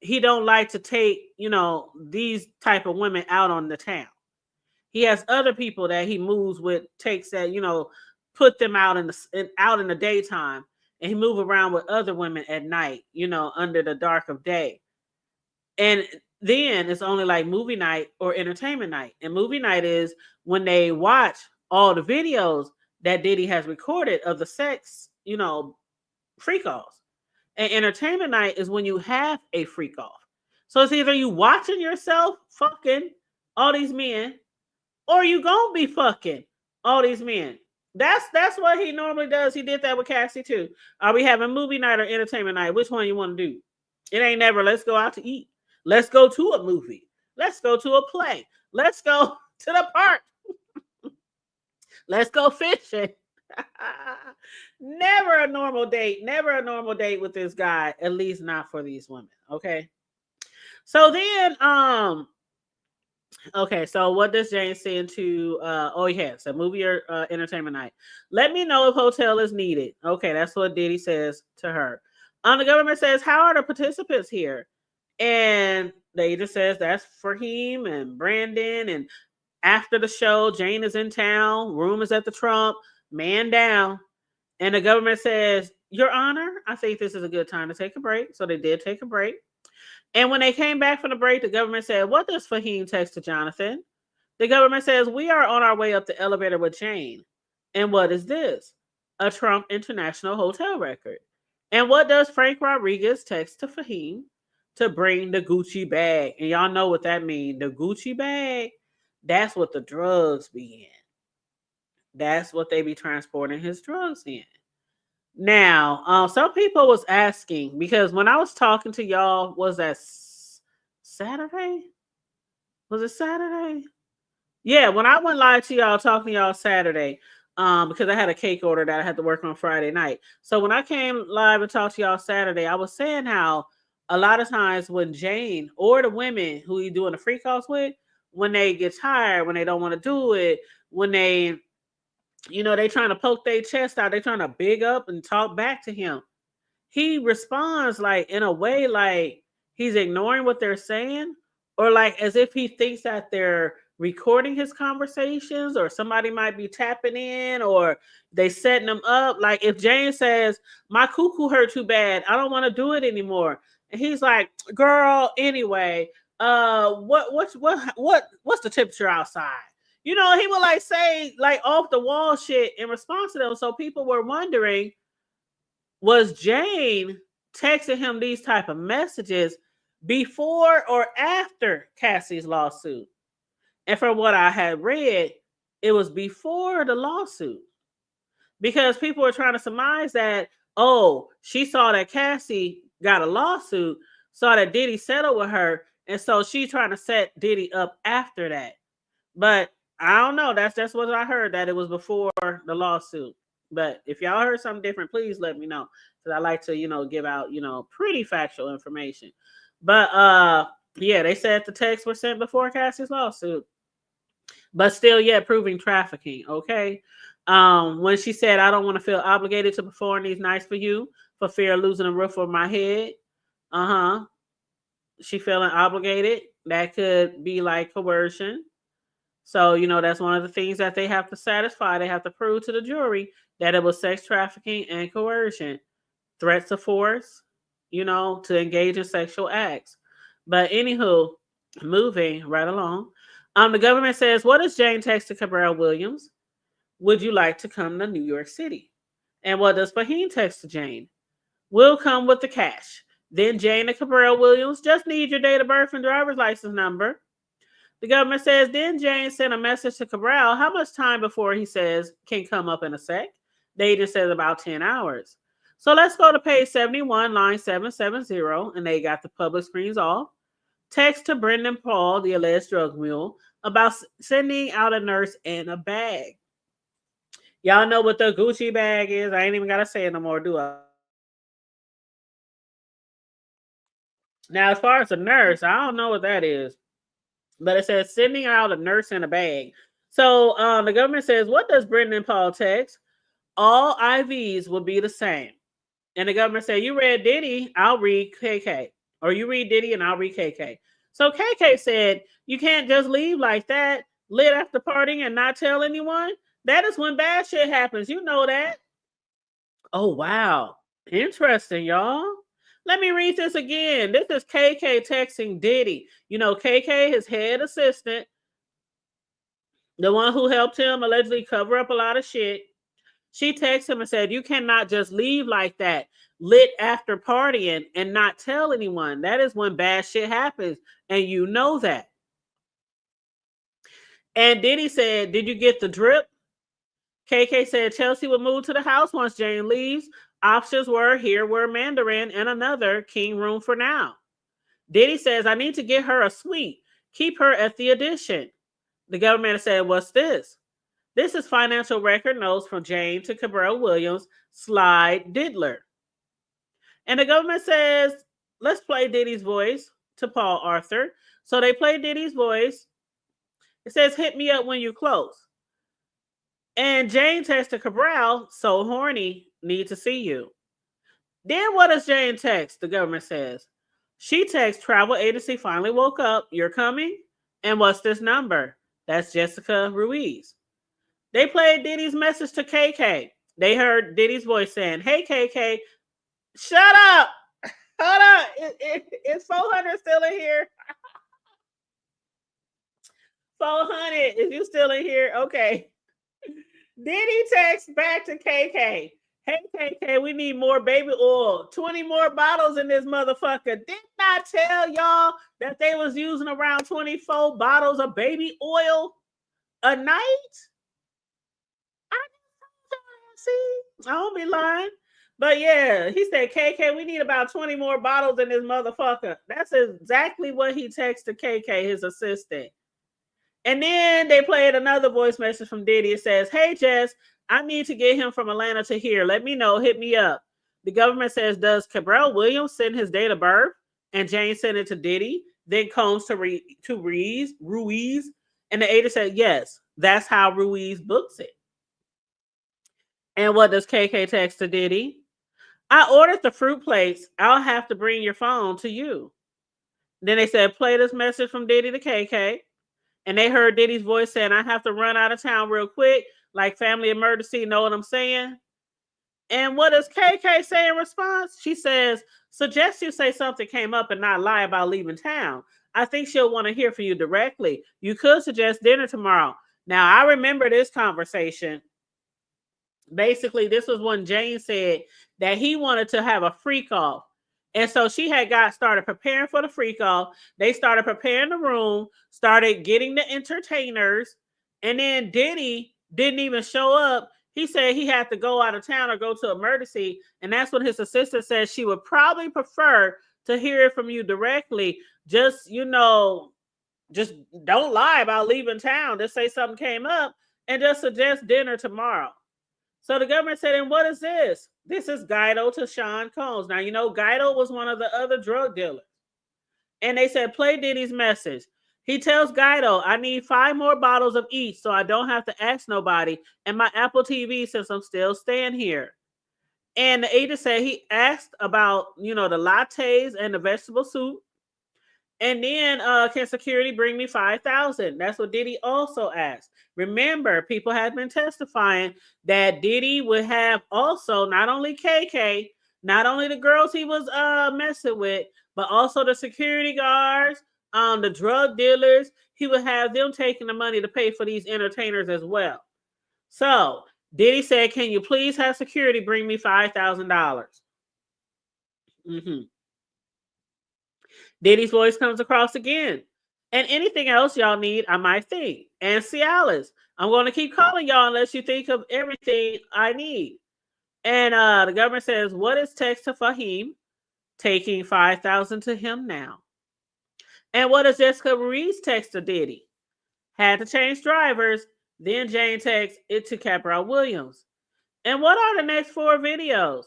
he don't like to take, these type of women out on the town. He has other people that he moves with, takes that, put them out in the daytime, and he move around with other women at night, under the dark of day. And then it's only like movie night or entertainment night. And movie night is when they watch all the videos that Diddy has recorded of the sex, freak offs. And entertainment night is when you have a freak off. So it's either you watching yourself fucking all these men, or you gonna be fucking all these men. That's what he normally does. He did that with Cassie too. Are we having movie night or entertainment night? Which one you want to do? It ain't never let's go out to eat. Let's go to a movie. Let's go to a play. Let's go to the park. Let's go fishing. Never a normal date. Never a normal date with this guy. At least not for these women. Okay. So then, okay, so what does Jane say into so movie or entertainment night? Let me know if hotel is needed. Okay, that's what Diddy says to her. The government says, how are the participants here? And the agent says that's Fahim and Brandon. And after the show, Jane is in town. Room is at the Trump. Man down. And the government says, Your Honor, I think this is a good time to take a break. So they did take a break. And when they came back from the break, the government said, what does Fahim text to Jonathan? The government says, we are on our way up the elevator with Jane. And what is this? A Trump International Hotel record. And what does Frank Rodriguez text to Fahim? To bring the Gucci bag. And y'all know what that means. The Gucci bag, that's what the drugs be in. That's what they be transporting his drugs in. Now, some people was asking, because when I was talking to y'all, was that Saturday? Was it Saturday? Yeah, when I went live to y'all, talking to y'all Saturday, because I had a cake order that I had to work on Friday night. So when I came live and talked to y'all Saturday, I was saying how a lot of times when Jane or the women who you doing the freak offs with, when they get tired, when they don't want to do it, when they they trying to poke their chest out. They trying to big up and talk back to him. He responds like in a way like he's ignoring what they're saying, or like as if he thinks that they're recording his conversations, or somebody might be tapping in, or they setting them up. Like if Jane says, my cuckoo hurt too bad, I don't want to do it anymore. And he's like, girl, anyway, what's the temperature outside? He would like say like off the wall shit in response to them. So people were wondering, was Jane texting him these type of messages before or after Cassie's lawsuit? And from what I had read, it was before the lawsuit, because people were trying to surmise that, she saw that Cassie got a lawsuit, saw that Diddy settled with her, and so she's trying to set Diddy up after that. But I don't know. That's what I heard, that it was before the lawsuit. But if y'all heard something different, please let me know, because I like to, give out, pretty factual information. But yeah, they said the texts were sent before Cassie's lawsuit, but still, proving trafficking. Okay. When she said, I don't want to feel obligated to perform these nights for you for fear of losing a roof over my head. She feeling obligated. That could be like coercion. So, that's one of the things that they have to satisfy. They have to prove to the jury that it was sex trafficking and coercion, threats of force, to engage in sexual acts. But anywho, moving right along. The government says, what does Jane text to Cabral Williams? Would you like to come to New York City? And what does Fahim text to Jane? We'll come with the cash. Then Jane and Cabral Williams just need your date of birth and driver's license number. The government says, then Jane sent a message to Cabral. How much time before he says can come up in a sec? The agent says about 10 hours. So let's go to page 71, line 770, and they got the public screens off. Text to Brendan Paul, the alleged drug mule, about sending out a nurse in a bag. Y'all know what the Gucci bag is. I ain't even got to say it no more, do I? Now, as far as a nurse, I don't know what that is. But it says sending out a nurse in a bag. So the government says, what does Brendan Paul text? All IVs will be the same. And the government said, you read Diddy, I'll read KK. Or you read Diddy and I'll read KK. So KK said, you can't just leave like that, lit after partying and not tell anyone. That is when bad shit happens. You know that. Oh, wow. Interesting, y'all. Let me read this again. This is KK texting Diddy. You know, KK, his head assistant, the one who helped him allegedly cover up a lot of shit. She texted him and said, you cannot just leave like that, lit after partying and not tell anyone. That is when bad shit happens. And you know that. And Diddy said, did you get the drip? KK said Chelsea would move to the house once Jane leaves. Options were here were Mandarin and another king room for now. Diddy says, I need to get her a suite. Keep her at the Addition. The government said, what's this? This is financial record notes from Jane to Cabral Williams, Slide Diddler. And the government says, let's play Diddy's voice to Paul Arthur. So they play Diddy's voice. It says, hit me up when you close. And Jane texts to Cabral, so horny, need to see you. Then what does Jane text? The government says. She texts travel agency finally woke up. You're coming? And what's this number? That's Jessica Ruiz. They played Diddy's message to KK. They heard Diddy's voice saying, hey, KK, shut up. Hold up. Is 400 still in here? 400, is you still in here? Okay. Diddy texts back to KK. Hey, KK, we need more baby oil. 20 more bottles in this motherfucker. Didn't I tell y'all that they was using around 24 bottles of baby oil a night? I don't be lying. But yeah, he said, KK, we need about 20 more bottles in this motherfucker. That's exactly what he texted KK, his assistant. And then they played another voice message from Diddy. It says, hey, Jess, I need to get him from Atlanta to here. Let me know. Hit me up. The government says, does Cabral Williams send his date of birth? And Jane sent it to Diddy. Then Combs to Ruiz. And the agent said, yes, that's how Ruiz books it. And what does KK text to Diddy? I ordered the fruit plates. I'll have to bring your phone to you. Then they said, play this message from Diddy to KK. And they heard Diddy's voice saying, I have to run out of town real quick, like family emergency, know what I'm saying? And what does KK say in response? She says, suggest you say something came up and not lie about leaving town. I think she'll want to hear from you directly. You could suggest dinner tomorrow. Now, I remember this conversation. Basically, this was when Jane said that he wanted to have a freak off. And so she had started preparing for the freak off. They started preparing the room, started getting the entertainers. And then Diddy didn't even show up. He said he had to go out of town or go to emergency. And that's when his assistant said she would probably prefer to hear it from you directly. Just don't lie about leaving town. Just say something came up and just suggest dinner tomorrow. So the government said, and what is this? This is Guido to Sean Combs. Now, Guido was one of the other drug dealers. And they said, play Diddy's message. He tells Guido, I need 5 more bottles of each so I don't have to ask nobody. And my Apple TV since I'm still staying here. And the agent said he asked about, the lattes and the vegetable soup. And then can security bring me 5,000? That's what Diddy also asked. Remember, people have been testifying that Diddy would have also not only KK, not only the girls he was messing with, but also the security guards, the drug dealers. He would have them taking the money to pay for these entertainers as well. So Diddy said, "Can you please have security bring me $5,000?" Diddy's voice comes across again. "And anything else y'all need, I might think. And Cialis, I'm going to keep calling y'all unless you think of everything I need." And the government says, "What is text to Fahim? Taking $5,000 to him now." And what is Jessica Ruiz text to Diddy? "Had to change drivers." Then Jane texts it to Cabral Williams. And what are the next 4 videos?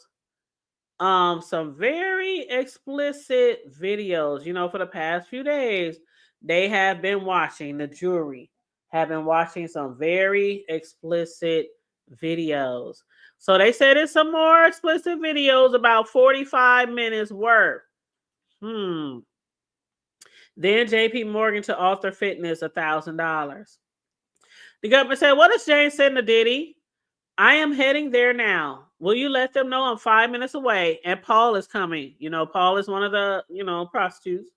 Some very explicit videos. You know, for the past few days, they have been watching, the jury have been watching some very explicit videos. So they said it's some more explicit videos, about 45 minutes worth. Then JP Morgan to Author Fitness $1,000. The government said, "What is Jane saying to Diddy? I am heading there now. Will you let them know I'm 5 minutes away? And Paul is coming." You know, Paul is one of the, prostitutes.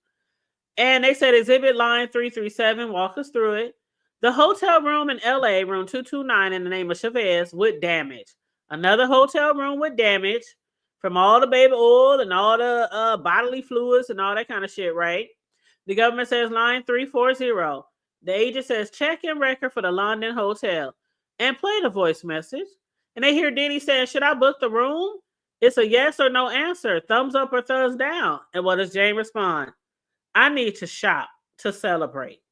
And they said, "Exhibit line 337, walk us through it. The hotel room in LA, room 229 in the name of Chavez, with damage. Another hotel room with damage from all the baby oil and all the bodily fluids and all that kind of shit, right?" The government says line 340. The agent says, "Check-in record for the London hotel." And play the voice message. And they hear Diddy saying, "Should I book the room?" It's a yes or no answer, thumbs up or thumbs down. And what does Jane respond? "I need to shop to celebrate."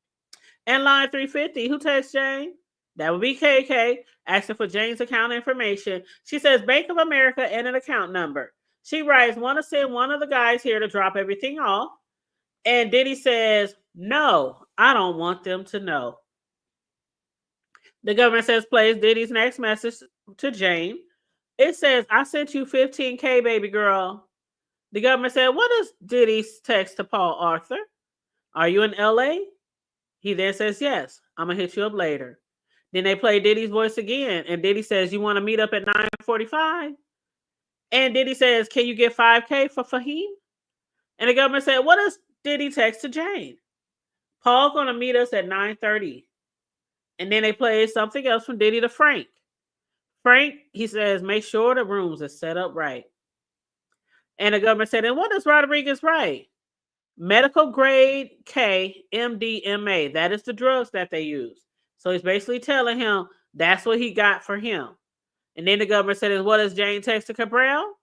And line 350, who texts Jane? That would be KK, asking for Jane's account information. She says Bank of America and an account number. She writes, "Want to send one of the guys here to drop everything off." And Diddy says, "No, I don't want them to know." The government says, plays Diddy's next message to Jane. It says, "I sent you 15K, baby girl." The government said, "What is Diddy's text to Paul Arthur? Are you in LA? He then says, "Yes, I'm going to hit you up later." Then they play Diddy's voice again. And Diddy says, "You want to meet up at 9:45? And Diddy says, "Can you get 5K for Fahim?" And the government said, "What is Diddy text to Jane? Paul going to meet us at 9:30. And then they play something else from Diddy to Frank. Frank, he says, "Make sure the rooms are set up right." And the government said, "And what does Rodriguez write?" Medical grade K MDMA. That is the drugs that they use. So he's basically telling him that's what he got for him. And then the government said, "What does Jane text to Cabral?"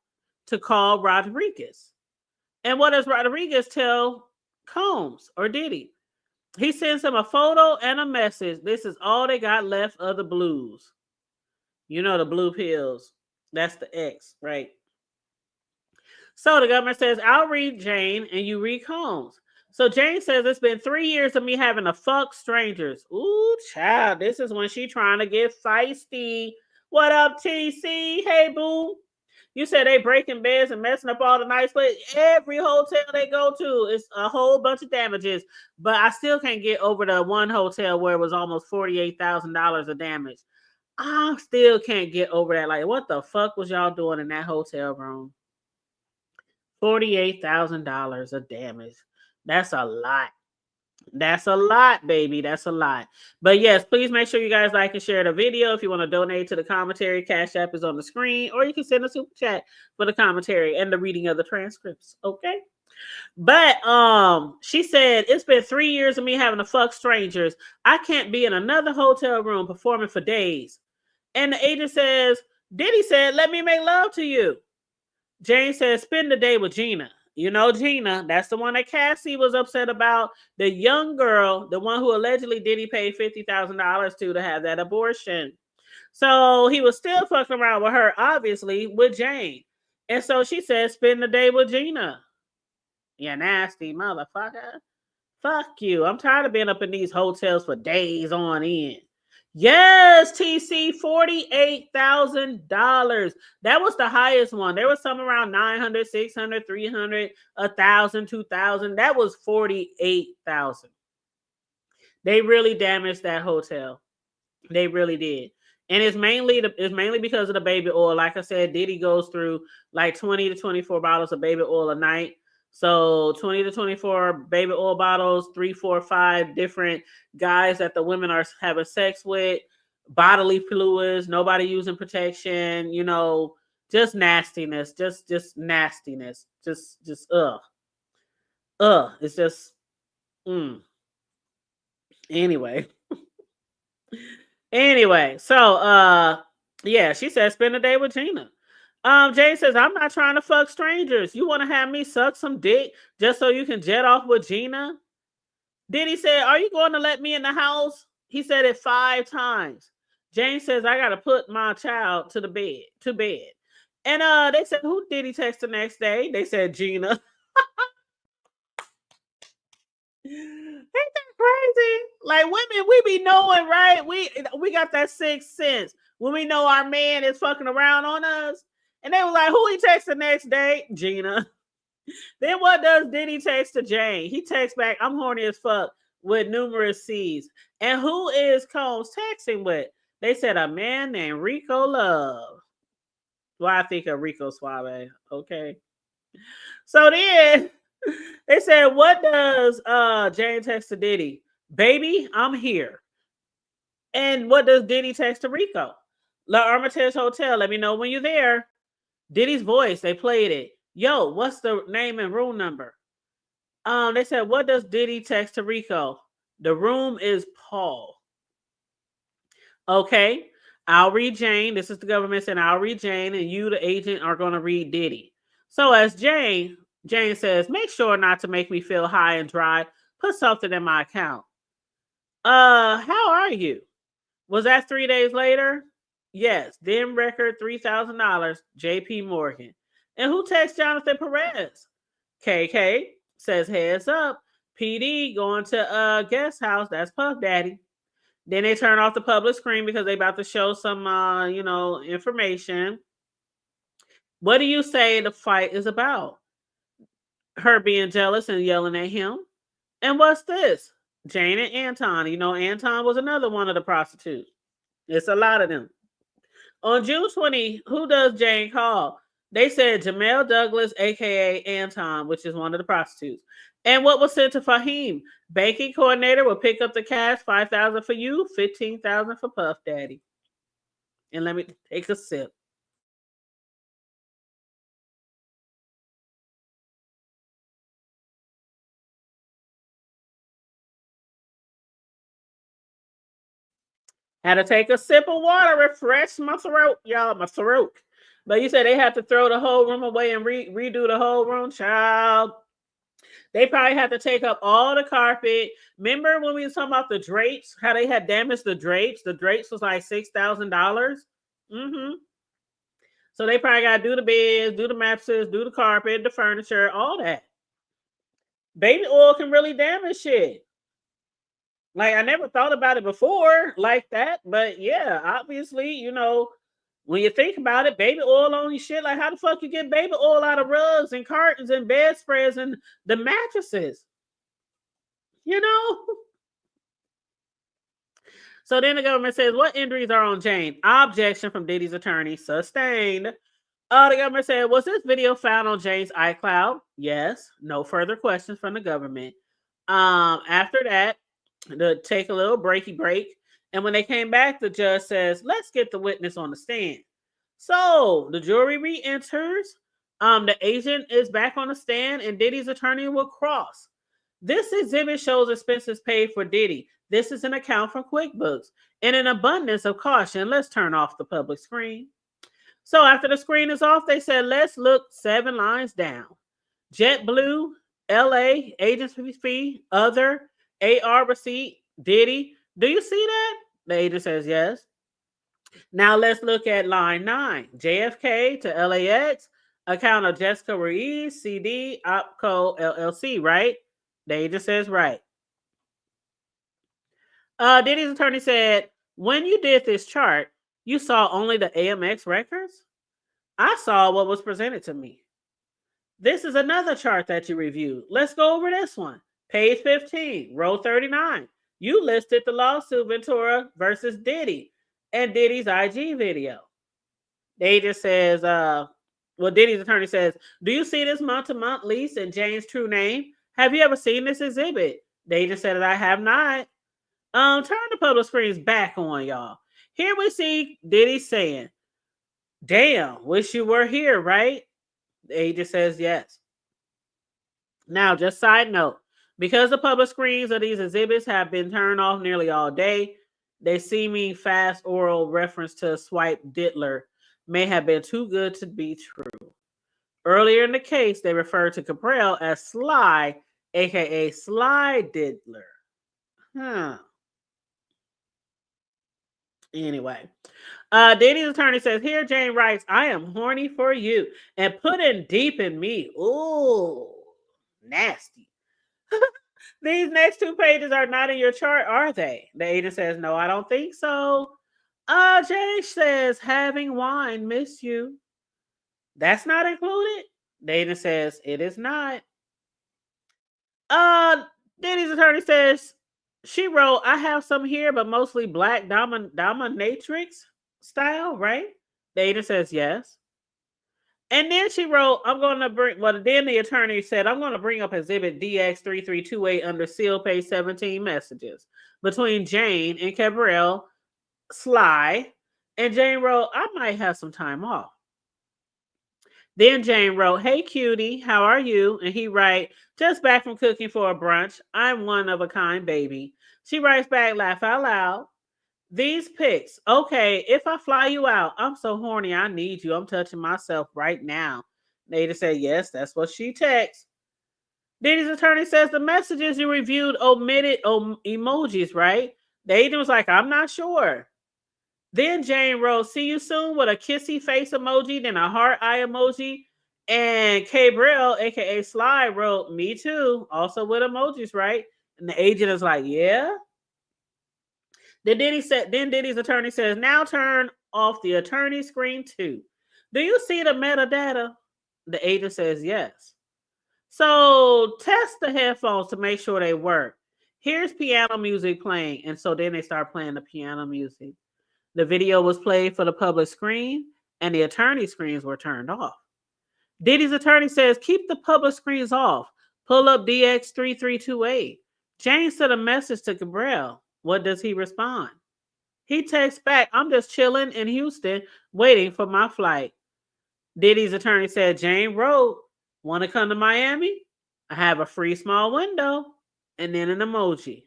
To call Rodriguez. And what does Rodriguez tell Combs or Diddy? He sends him a photo and a message. This is all they got left of the blues. You know, the blue pills. That's the X, right? So the government says, "I'll read Jane and you read Combs." So Jane says, "It's been 3 years of me having to fuck strangers." Ooh, child, this is when she trying to get feisty. What up, TC? Hey, boo. You said they breaking beds and messing up all the nice places. Every hotel they go to is a whole bunch of damages. But I still can't get over the one hotel where it was almost $48,000 of damage. I still can't get over that. Like, what the fuck was y'all doing in that hotel room? $48,000 of damage. That's a lot. That's a lot, baby. That's a lot. But yes, please make sure you guys like and share the video. If you want to donate to the commentary, Cash App is on the screen, or you can send a super chat for the commentary and the reading of the transcripts. Okay. But she said, "It's been 3 years of me having to fuck strangers. I can't be in another hotel room performing for days." And the agent says, "Diddy said, let me make love to you." Jane says, "Spend the day with Gina." You know Gina, that's the one that Cassie was upset about. The young girl, the one who allegedly Diddy paid $50,000 to have that abortion. So he was still fucking around with her, obviously, with Jane. And so she said, "Spend the day with Gina." You nasty motherfucker. Fuck you. I'm tired of being up in these hotels for days on end. Yes, TC, $48,000. That was the highest one. There was some around 900, 600, 300, 1,000, 2,000. That was 48,000. They really damaged that hotel. They really did. And it's mainly because of the baby oil. Like I said, Diddy goes through like 20 to 24 bottles of baby oil a night. So 20 to 24 baby oil bottles, 3, 4, 5 different guys that the women are having sex with, bodily fluids, nobody using protection, you know, just nastiness, just nastiness, just it's just anyway. Anyway, so yeah, she said spend a day with Gina. Jane says, I'm not trying to fuck strangers. You want to have me suck some dick just so you can jet off with Gina? Diddy said, are you going to let me in the house? He said it 5 times. Jane says, I gotta put my child to bed. And they said, who did he text the next day? They said Gina. Ain't that crazy? Like women, we be knowing, right? We got that 6th sense when we know our man is fucking around on us. And they was like, who he text the next day? Gina. Then what does Diddy text to Jane? He texts back, I'm horny as fuck with numerous C's. And who is Combs texting with? They said a man named Rico Love. Well, I think of Rico Suave. Okay. So then they said, what does Jane text to Diddy? Baby, I'm here. And what does Diddy text to Rico? La Hermitage Hotel. Let me know when you're there. Diddy's voice, they played it. Yo, what's the name and room number? They said, what does Diddy text to Rico? The room is Paul. Okay, I'll read Jane. This is the government saying I'll read Jane, and you, the agent, are going to read Diddy. So as Jane says, make sure not to make me feel high and dry. Put something in my account. How are you? Was that 3 days later? Yes. Then record $3,000, JP Morgan. And who texts Jonathan Perez? KK says, heads up. PD going to guest house. That's Puff Daddy. Then they turn off the public screen because they about to show some, information. What do you say the fight is about? Her being jealous and yelling at him. And what's this? Jane and Anton. You know, Anton was another one of the prostitutes. It's a lot of them. On June 20, who does Jane call? They said Jamel Douglas, a.k.a. Anton, which is one of the prostitutes. And what was sent to Fahim? Banking coordinator will pick up the cash, $5,000 for you, $15,000 for Puff Daddy. And let me take a sip. Had to take a sip of water, refresh my throat, y'all, my throat. But you said they had to throw the whole room away and redo the whole room, child. They probably had to take up all the carpet. Remember when we was talking about the drapes, how they had damaged the drapes? The drapes was like $6,000. So they probably got to do the beds, do the mattresses, do the carpet, the furniture, all that. Baby oil can really damage shit. Like, I never thought about it before like that. But yeah, obviously, you know, when you think about it, baby oil on your shit, like how the fuck you get baby oil out of rugs and curtains and bedspreads and the mattresses? You know? So then the government says, what injuries are on Jane? Objection from Diddy's attorney, sustained. The government said, was this video found on Jane's iCloud? Yes. No further questions from the government. After that, to take a little break. And when they came back, the judge says, let's get the witness on the stand. So the jury re-enters. The agent is back on the stand and Diddy's attorney will cross. This exhibit shows expenses paid for Diddy. This is an account from QuickBooks. In an abundance of caution, let's turn off the public screen. So after the screen is off, they said, let's look 7 lines down. JetBlue, LA, agency fee, other, AR receipt, Diddy. Do you see that? The agent says yes. Now let's look at line 9. JFK to LAX, account of Jessica Ruiz, CD, OPCO, LLC, right? The agent says right. Diddy's attorney said, when you did this chart, you saw only the AMX records? I saw what was presented to me. This is another chart that you reviewed. Let's go over this one. Page 15, row 39. You listed the lawsuit Ventura versus Diddy and Diddy's IG video. They just says, Well, Diddy's attorney says, do you see this month-to-month lease in Jane's true name? Have you ever seen this exhibit? The agent said that I have not. Turn the public screens back on, y'all. Here we see Diddy saying, damn, wish you were here, right? The agent says yes. Now, just side note, because the public screens of these exhibits have been turned off nearly all day, they seeming fast oral reference to Swipe Diddler may have been too good to be true. Earlier in the case, they referred to Cabral as Sly, aka Sly Diddler. Anyway, Diddy's attorney says, here Jane writes, I am horny for you and put in deep in me. Ooh, nasty. These next 2 pages are not in your chart, are they? The agent says, no, I don't think so. Jane says, having wine, miss you. That's not included? The agent says, it is not. Diddy's attorney says, she wrote, I have some here, but mostly black dominatrix style, right? The agent says yes. And then she wrote, then the attorney said, I'm going to bring up exhibit DX3328 under seal page 17 messages between Jane and Cabral Sly. And Jane wrote, I might have some time off. Then Jane wrote, hey, cutie, how are you? And he write, just back from cooking for a brunch. I'm one of a kind, baby. She writes back, laugh out loud. These pics. Okay, if I fly you out, I'm so horny, I need you. I'm touching myself right now. Nada said, yes, that's what she texts. Diddy's attorney says the messages you reviewed omitted emojis, right? The agent was like, I'm not sure. Then Jane wrote, see you soon with a kissy face emoji, then a heart eye emoji. And Cabral, aka Sly, wrote, me too, also with emojis, right? And the agent is like, yeah. Then Diddy's attorney says, now turn off the attorney screen too. Do you see the metadata? The agent says yes. So test the headphones to make sure they work. Here's piano music playing. And so then they start playing the piano music. The video was played for the public screen and the attorney screens were turned off. Diddy's attorney says, keep the public screens off. Pull up DX3328. Jane sent a message to Cabral. What does he respond? He texts back, I'm just chilling in Houston, waiting for my flight. Diddy's attorney said, Jane wrote, want to come to Miami? I have a free small window. And then an emoji.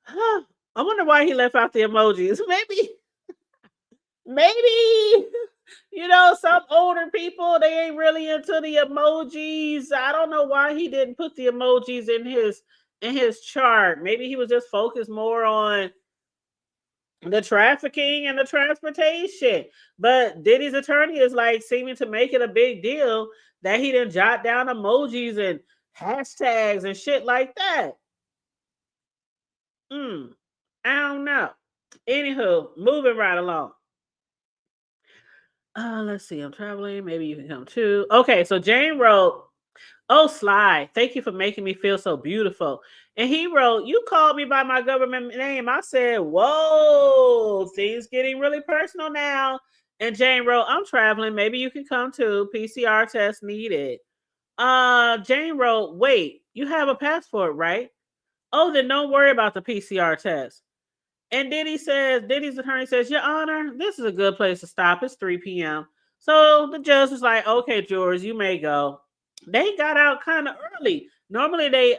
I wonder why he left out the emojis. Maybe, some older people, they ain't really into the emojis. I don't know why he didn't put the emojis in his chart. Maybe he was just focused more on the trafficking and the transportation. But Diddy's attorney is like seeming to make it a big deal that he didn't jot down emojis and hashtags and shit like that. I don't know. Anywho, moving right along. Let's see. I'm traveling. Maybe you can come too. Okay, so Jane wrote, oh, Sly, thank you for making me feel so beautiful. And he wrote, you called me by my government name. I said, whoa, things getting really personal now. And Jane wrote, I'm traveling. Maybe you can come too. PCR test needed. Jane wrote, wait, you have a passport, right? Oh, then don't worry about the PCR test. And Diddy's attorney says, Your Honor, this is a good place to stop. It's 3 p.m. So the judge was like, okay, George, you may go. They got out kind of early. Normally they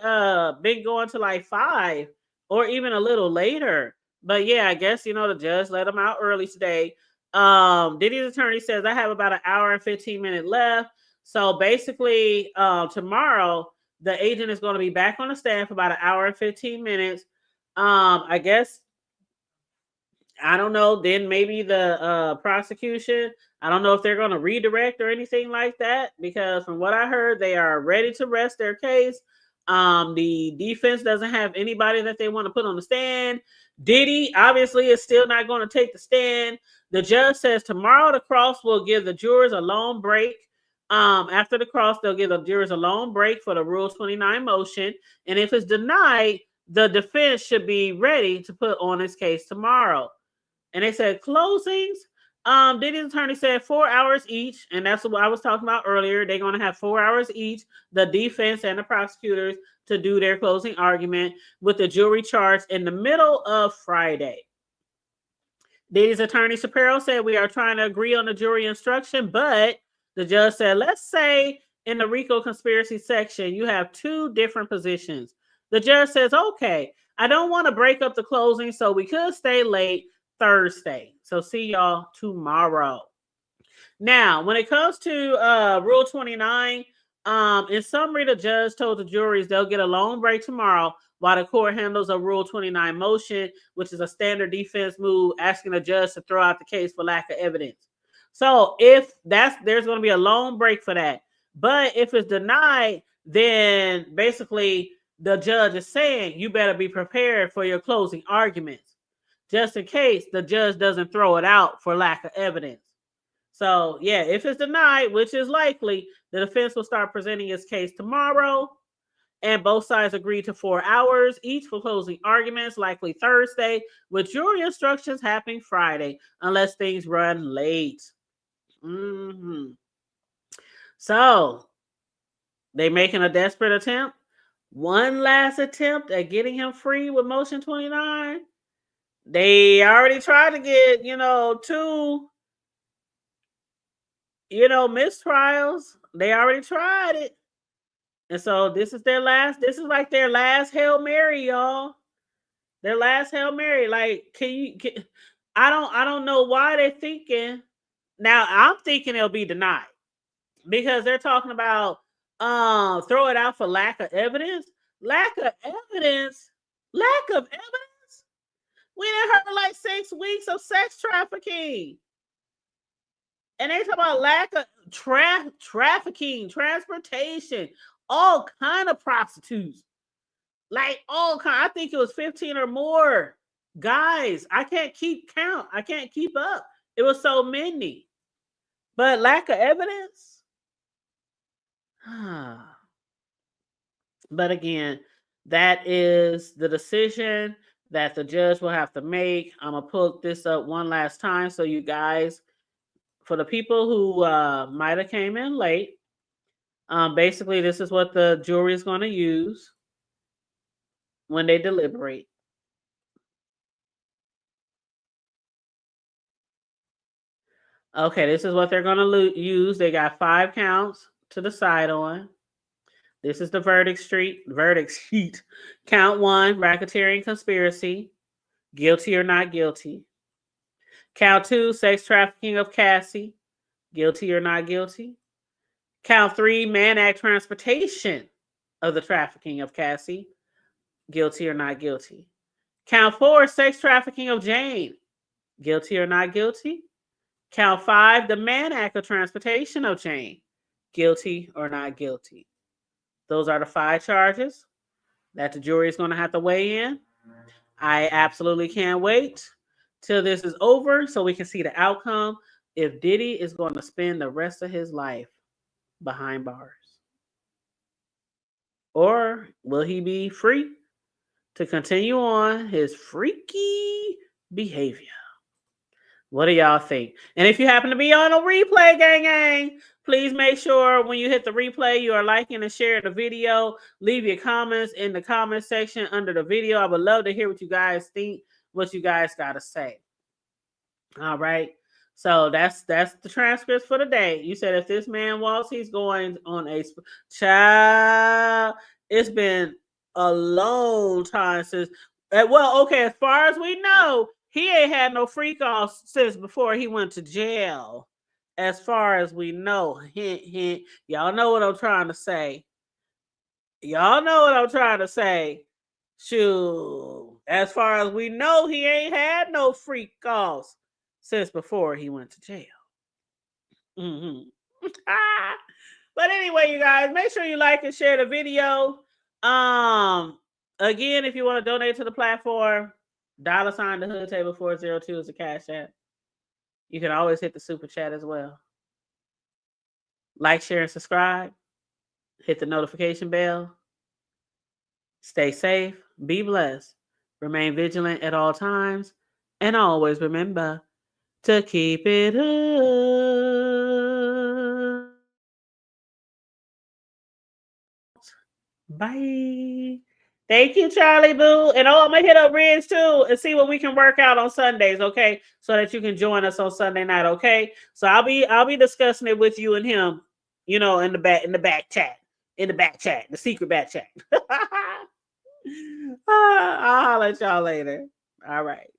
been going to like 5 or even a little later. But yeah, I guess, the judge let them out early today. Diddy's attorney says, I have about an hour and 15 minutes left. So basically tomorrow, the agent is going to be back on the stand for about an hour and 15 minutes. I guess, I don't know. Then maybe the prosecution, I don't know if they're going to redirect or anything like that, because from what I heard, they are ready to rest their case. The defense doesn't have anybody that they want to put on the stand. Diddy obviously is still not going to take the stand. The judge says tomorrow the cross will give the jurors a long break. After the cross, they'll give the jurors a long break for the Rule 29 motion. And if it's denied, the defense should be ready to put on its case tomorrow. And they said closings. Diddy's attorney said 4 hours each, and that's what I was talking about earlier. They're going to have 4 hours each, the defense and the prosecutors, to do their closing argument with the jury charged in the middle of Friday. Diddy's attorney Shapiro said, we are trying to agree on the jury instruction, but the judge said, let's say in the RICO conspiracy section, you have two different positions. The judge says, okay, I don't want to break up the closing, so we could stay late Thursday. So see y'all tomorrow. Now, when it comes to Rule 29, in summary, the judge told the juries they'll get a long break tomorrow while the court handles a Rule 29 motion, which is a standard defense move, asking the judge to throw out the case for lack of evidence. So if there's going to be a long break for that. But if it's denied, then basically the judge is saying you better be prepared for your closing arguments, just in case the judge doesn't throw it out for lack of evidence. So, yeah, if it's denied, which is likely, the defense will start presenting its case tomorrow, and both sides agree to 4 hours each for closing arguments, likely Thursday, with jury instructions happening Friday, unless things run late. So, they making a desperate attempt. One last attempt at getting him free with Motion 29. They already tried to get, two mistrials. They already tried it. And so this is like their last Hail Mary, y'all. Their last Hail Mary. Like, I don't know why they're thinking. Now, I'm thinking it'll be denied because they're talking about throw it out for lack of evidence. Lack of evidence? Lack of evidence? We done heard like 6 weeks of sex trafficking. And they talk about lack of trafficking, transportation, all kind of prostitutes. Like all kind. I think it was 15 or more. Guys, I can't keep count. I can't keep up. It was so many. But lack of evidence? But again, that is the decision that the judge will have to make. I'm going to pull this up one last time so you guys, for the people who might have came in late, basically this is what the jury is going to use when they deliberate. Okay, this is what they're going to use. They got 5 counts to decide on. This is the verdict sheet. Count 1, racketeering conspiracy, guilty or not guilty. Count 2, sex trafficking of Cassie, guilty or not guilty. Count 3, Mann Act transportation of the trafficking of Cassie, guilty or not guilty. Count 4, sex trafficking of Jane, guilty or not guilty. Count 5, the Mann Act of transportation of Jane, guilty or not guilty. Those are the 5 charges that the jury is going to have to weigh in. I absolutely can't wait till this is over so we can see the outcome if Diddy is going to spend the rest of his life behind bars. Or will he be free to continue on his freaky behavior? What do y'all think? And if you happen to be on a replay, gang, please make sure when you hit the replay, you are liking and sharing the video. Leave your comments in the comment section under the video. I would love to hear what you guys think, what you guys got to say. All right. So that's the transcripts for the day. You said if this man walks, he's going on a child. It's been a long time since. Well, okay, as far as we know, he ain't had no freak off since before he went to jail. As far as we know, hint, hint. Y'all know what I'm trying to say. Y'all know what I'm trying to say. Shoot. As far as we know, he ain't had no freak offs since before he went to jail. But anyway, you guys, make sure you like and share the video. Again, if you want to donate to the platform, $, the Hood Table 402 is the Cash App. You can always hit the super chat as well. Like, share, and subscribe. Hit the notification bell. Stay safe. Be blessed. Remain vigilant at all times. And always remember, to keep it hooked. Bye. Thank you, Charlie Boo. And I'm gonna hit up Ridge too and see what we can work out on Sundays, okay? So that you can join us on Sunday night, okay? So I'll be discussing it with you and him, in the back chat. In the back chat, the secret back chat. I'll holler at y'all later. All right.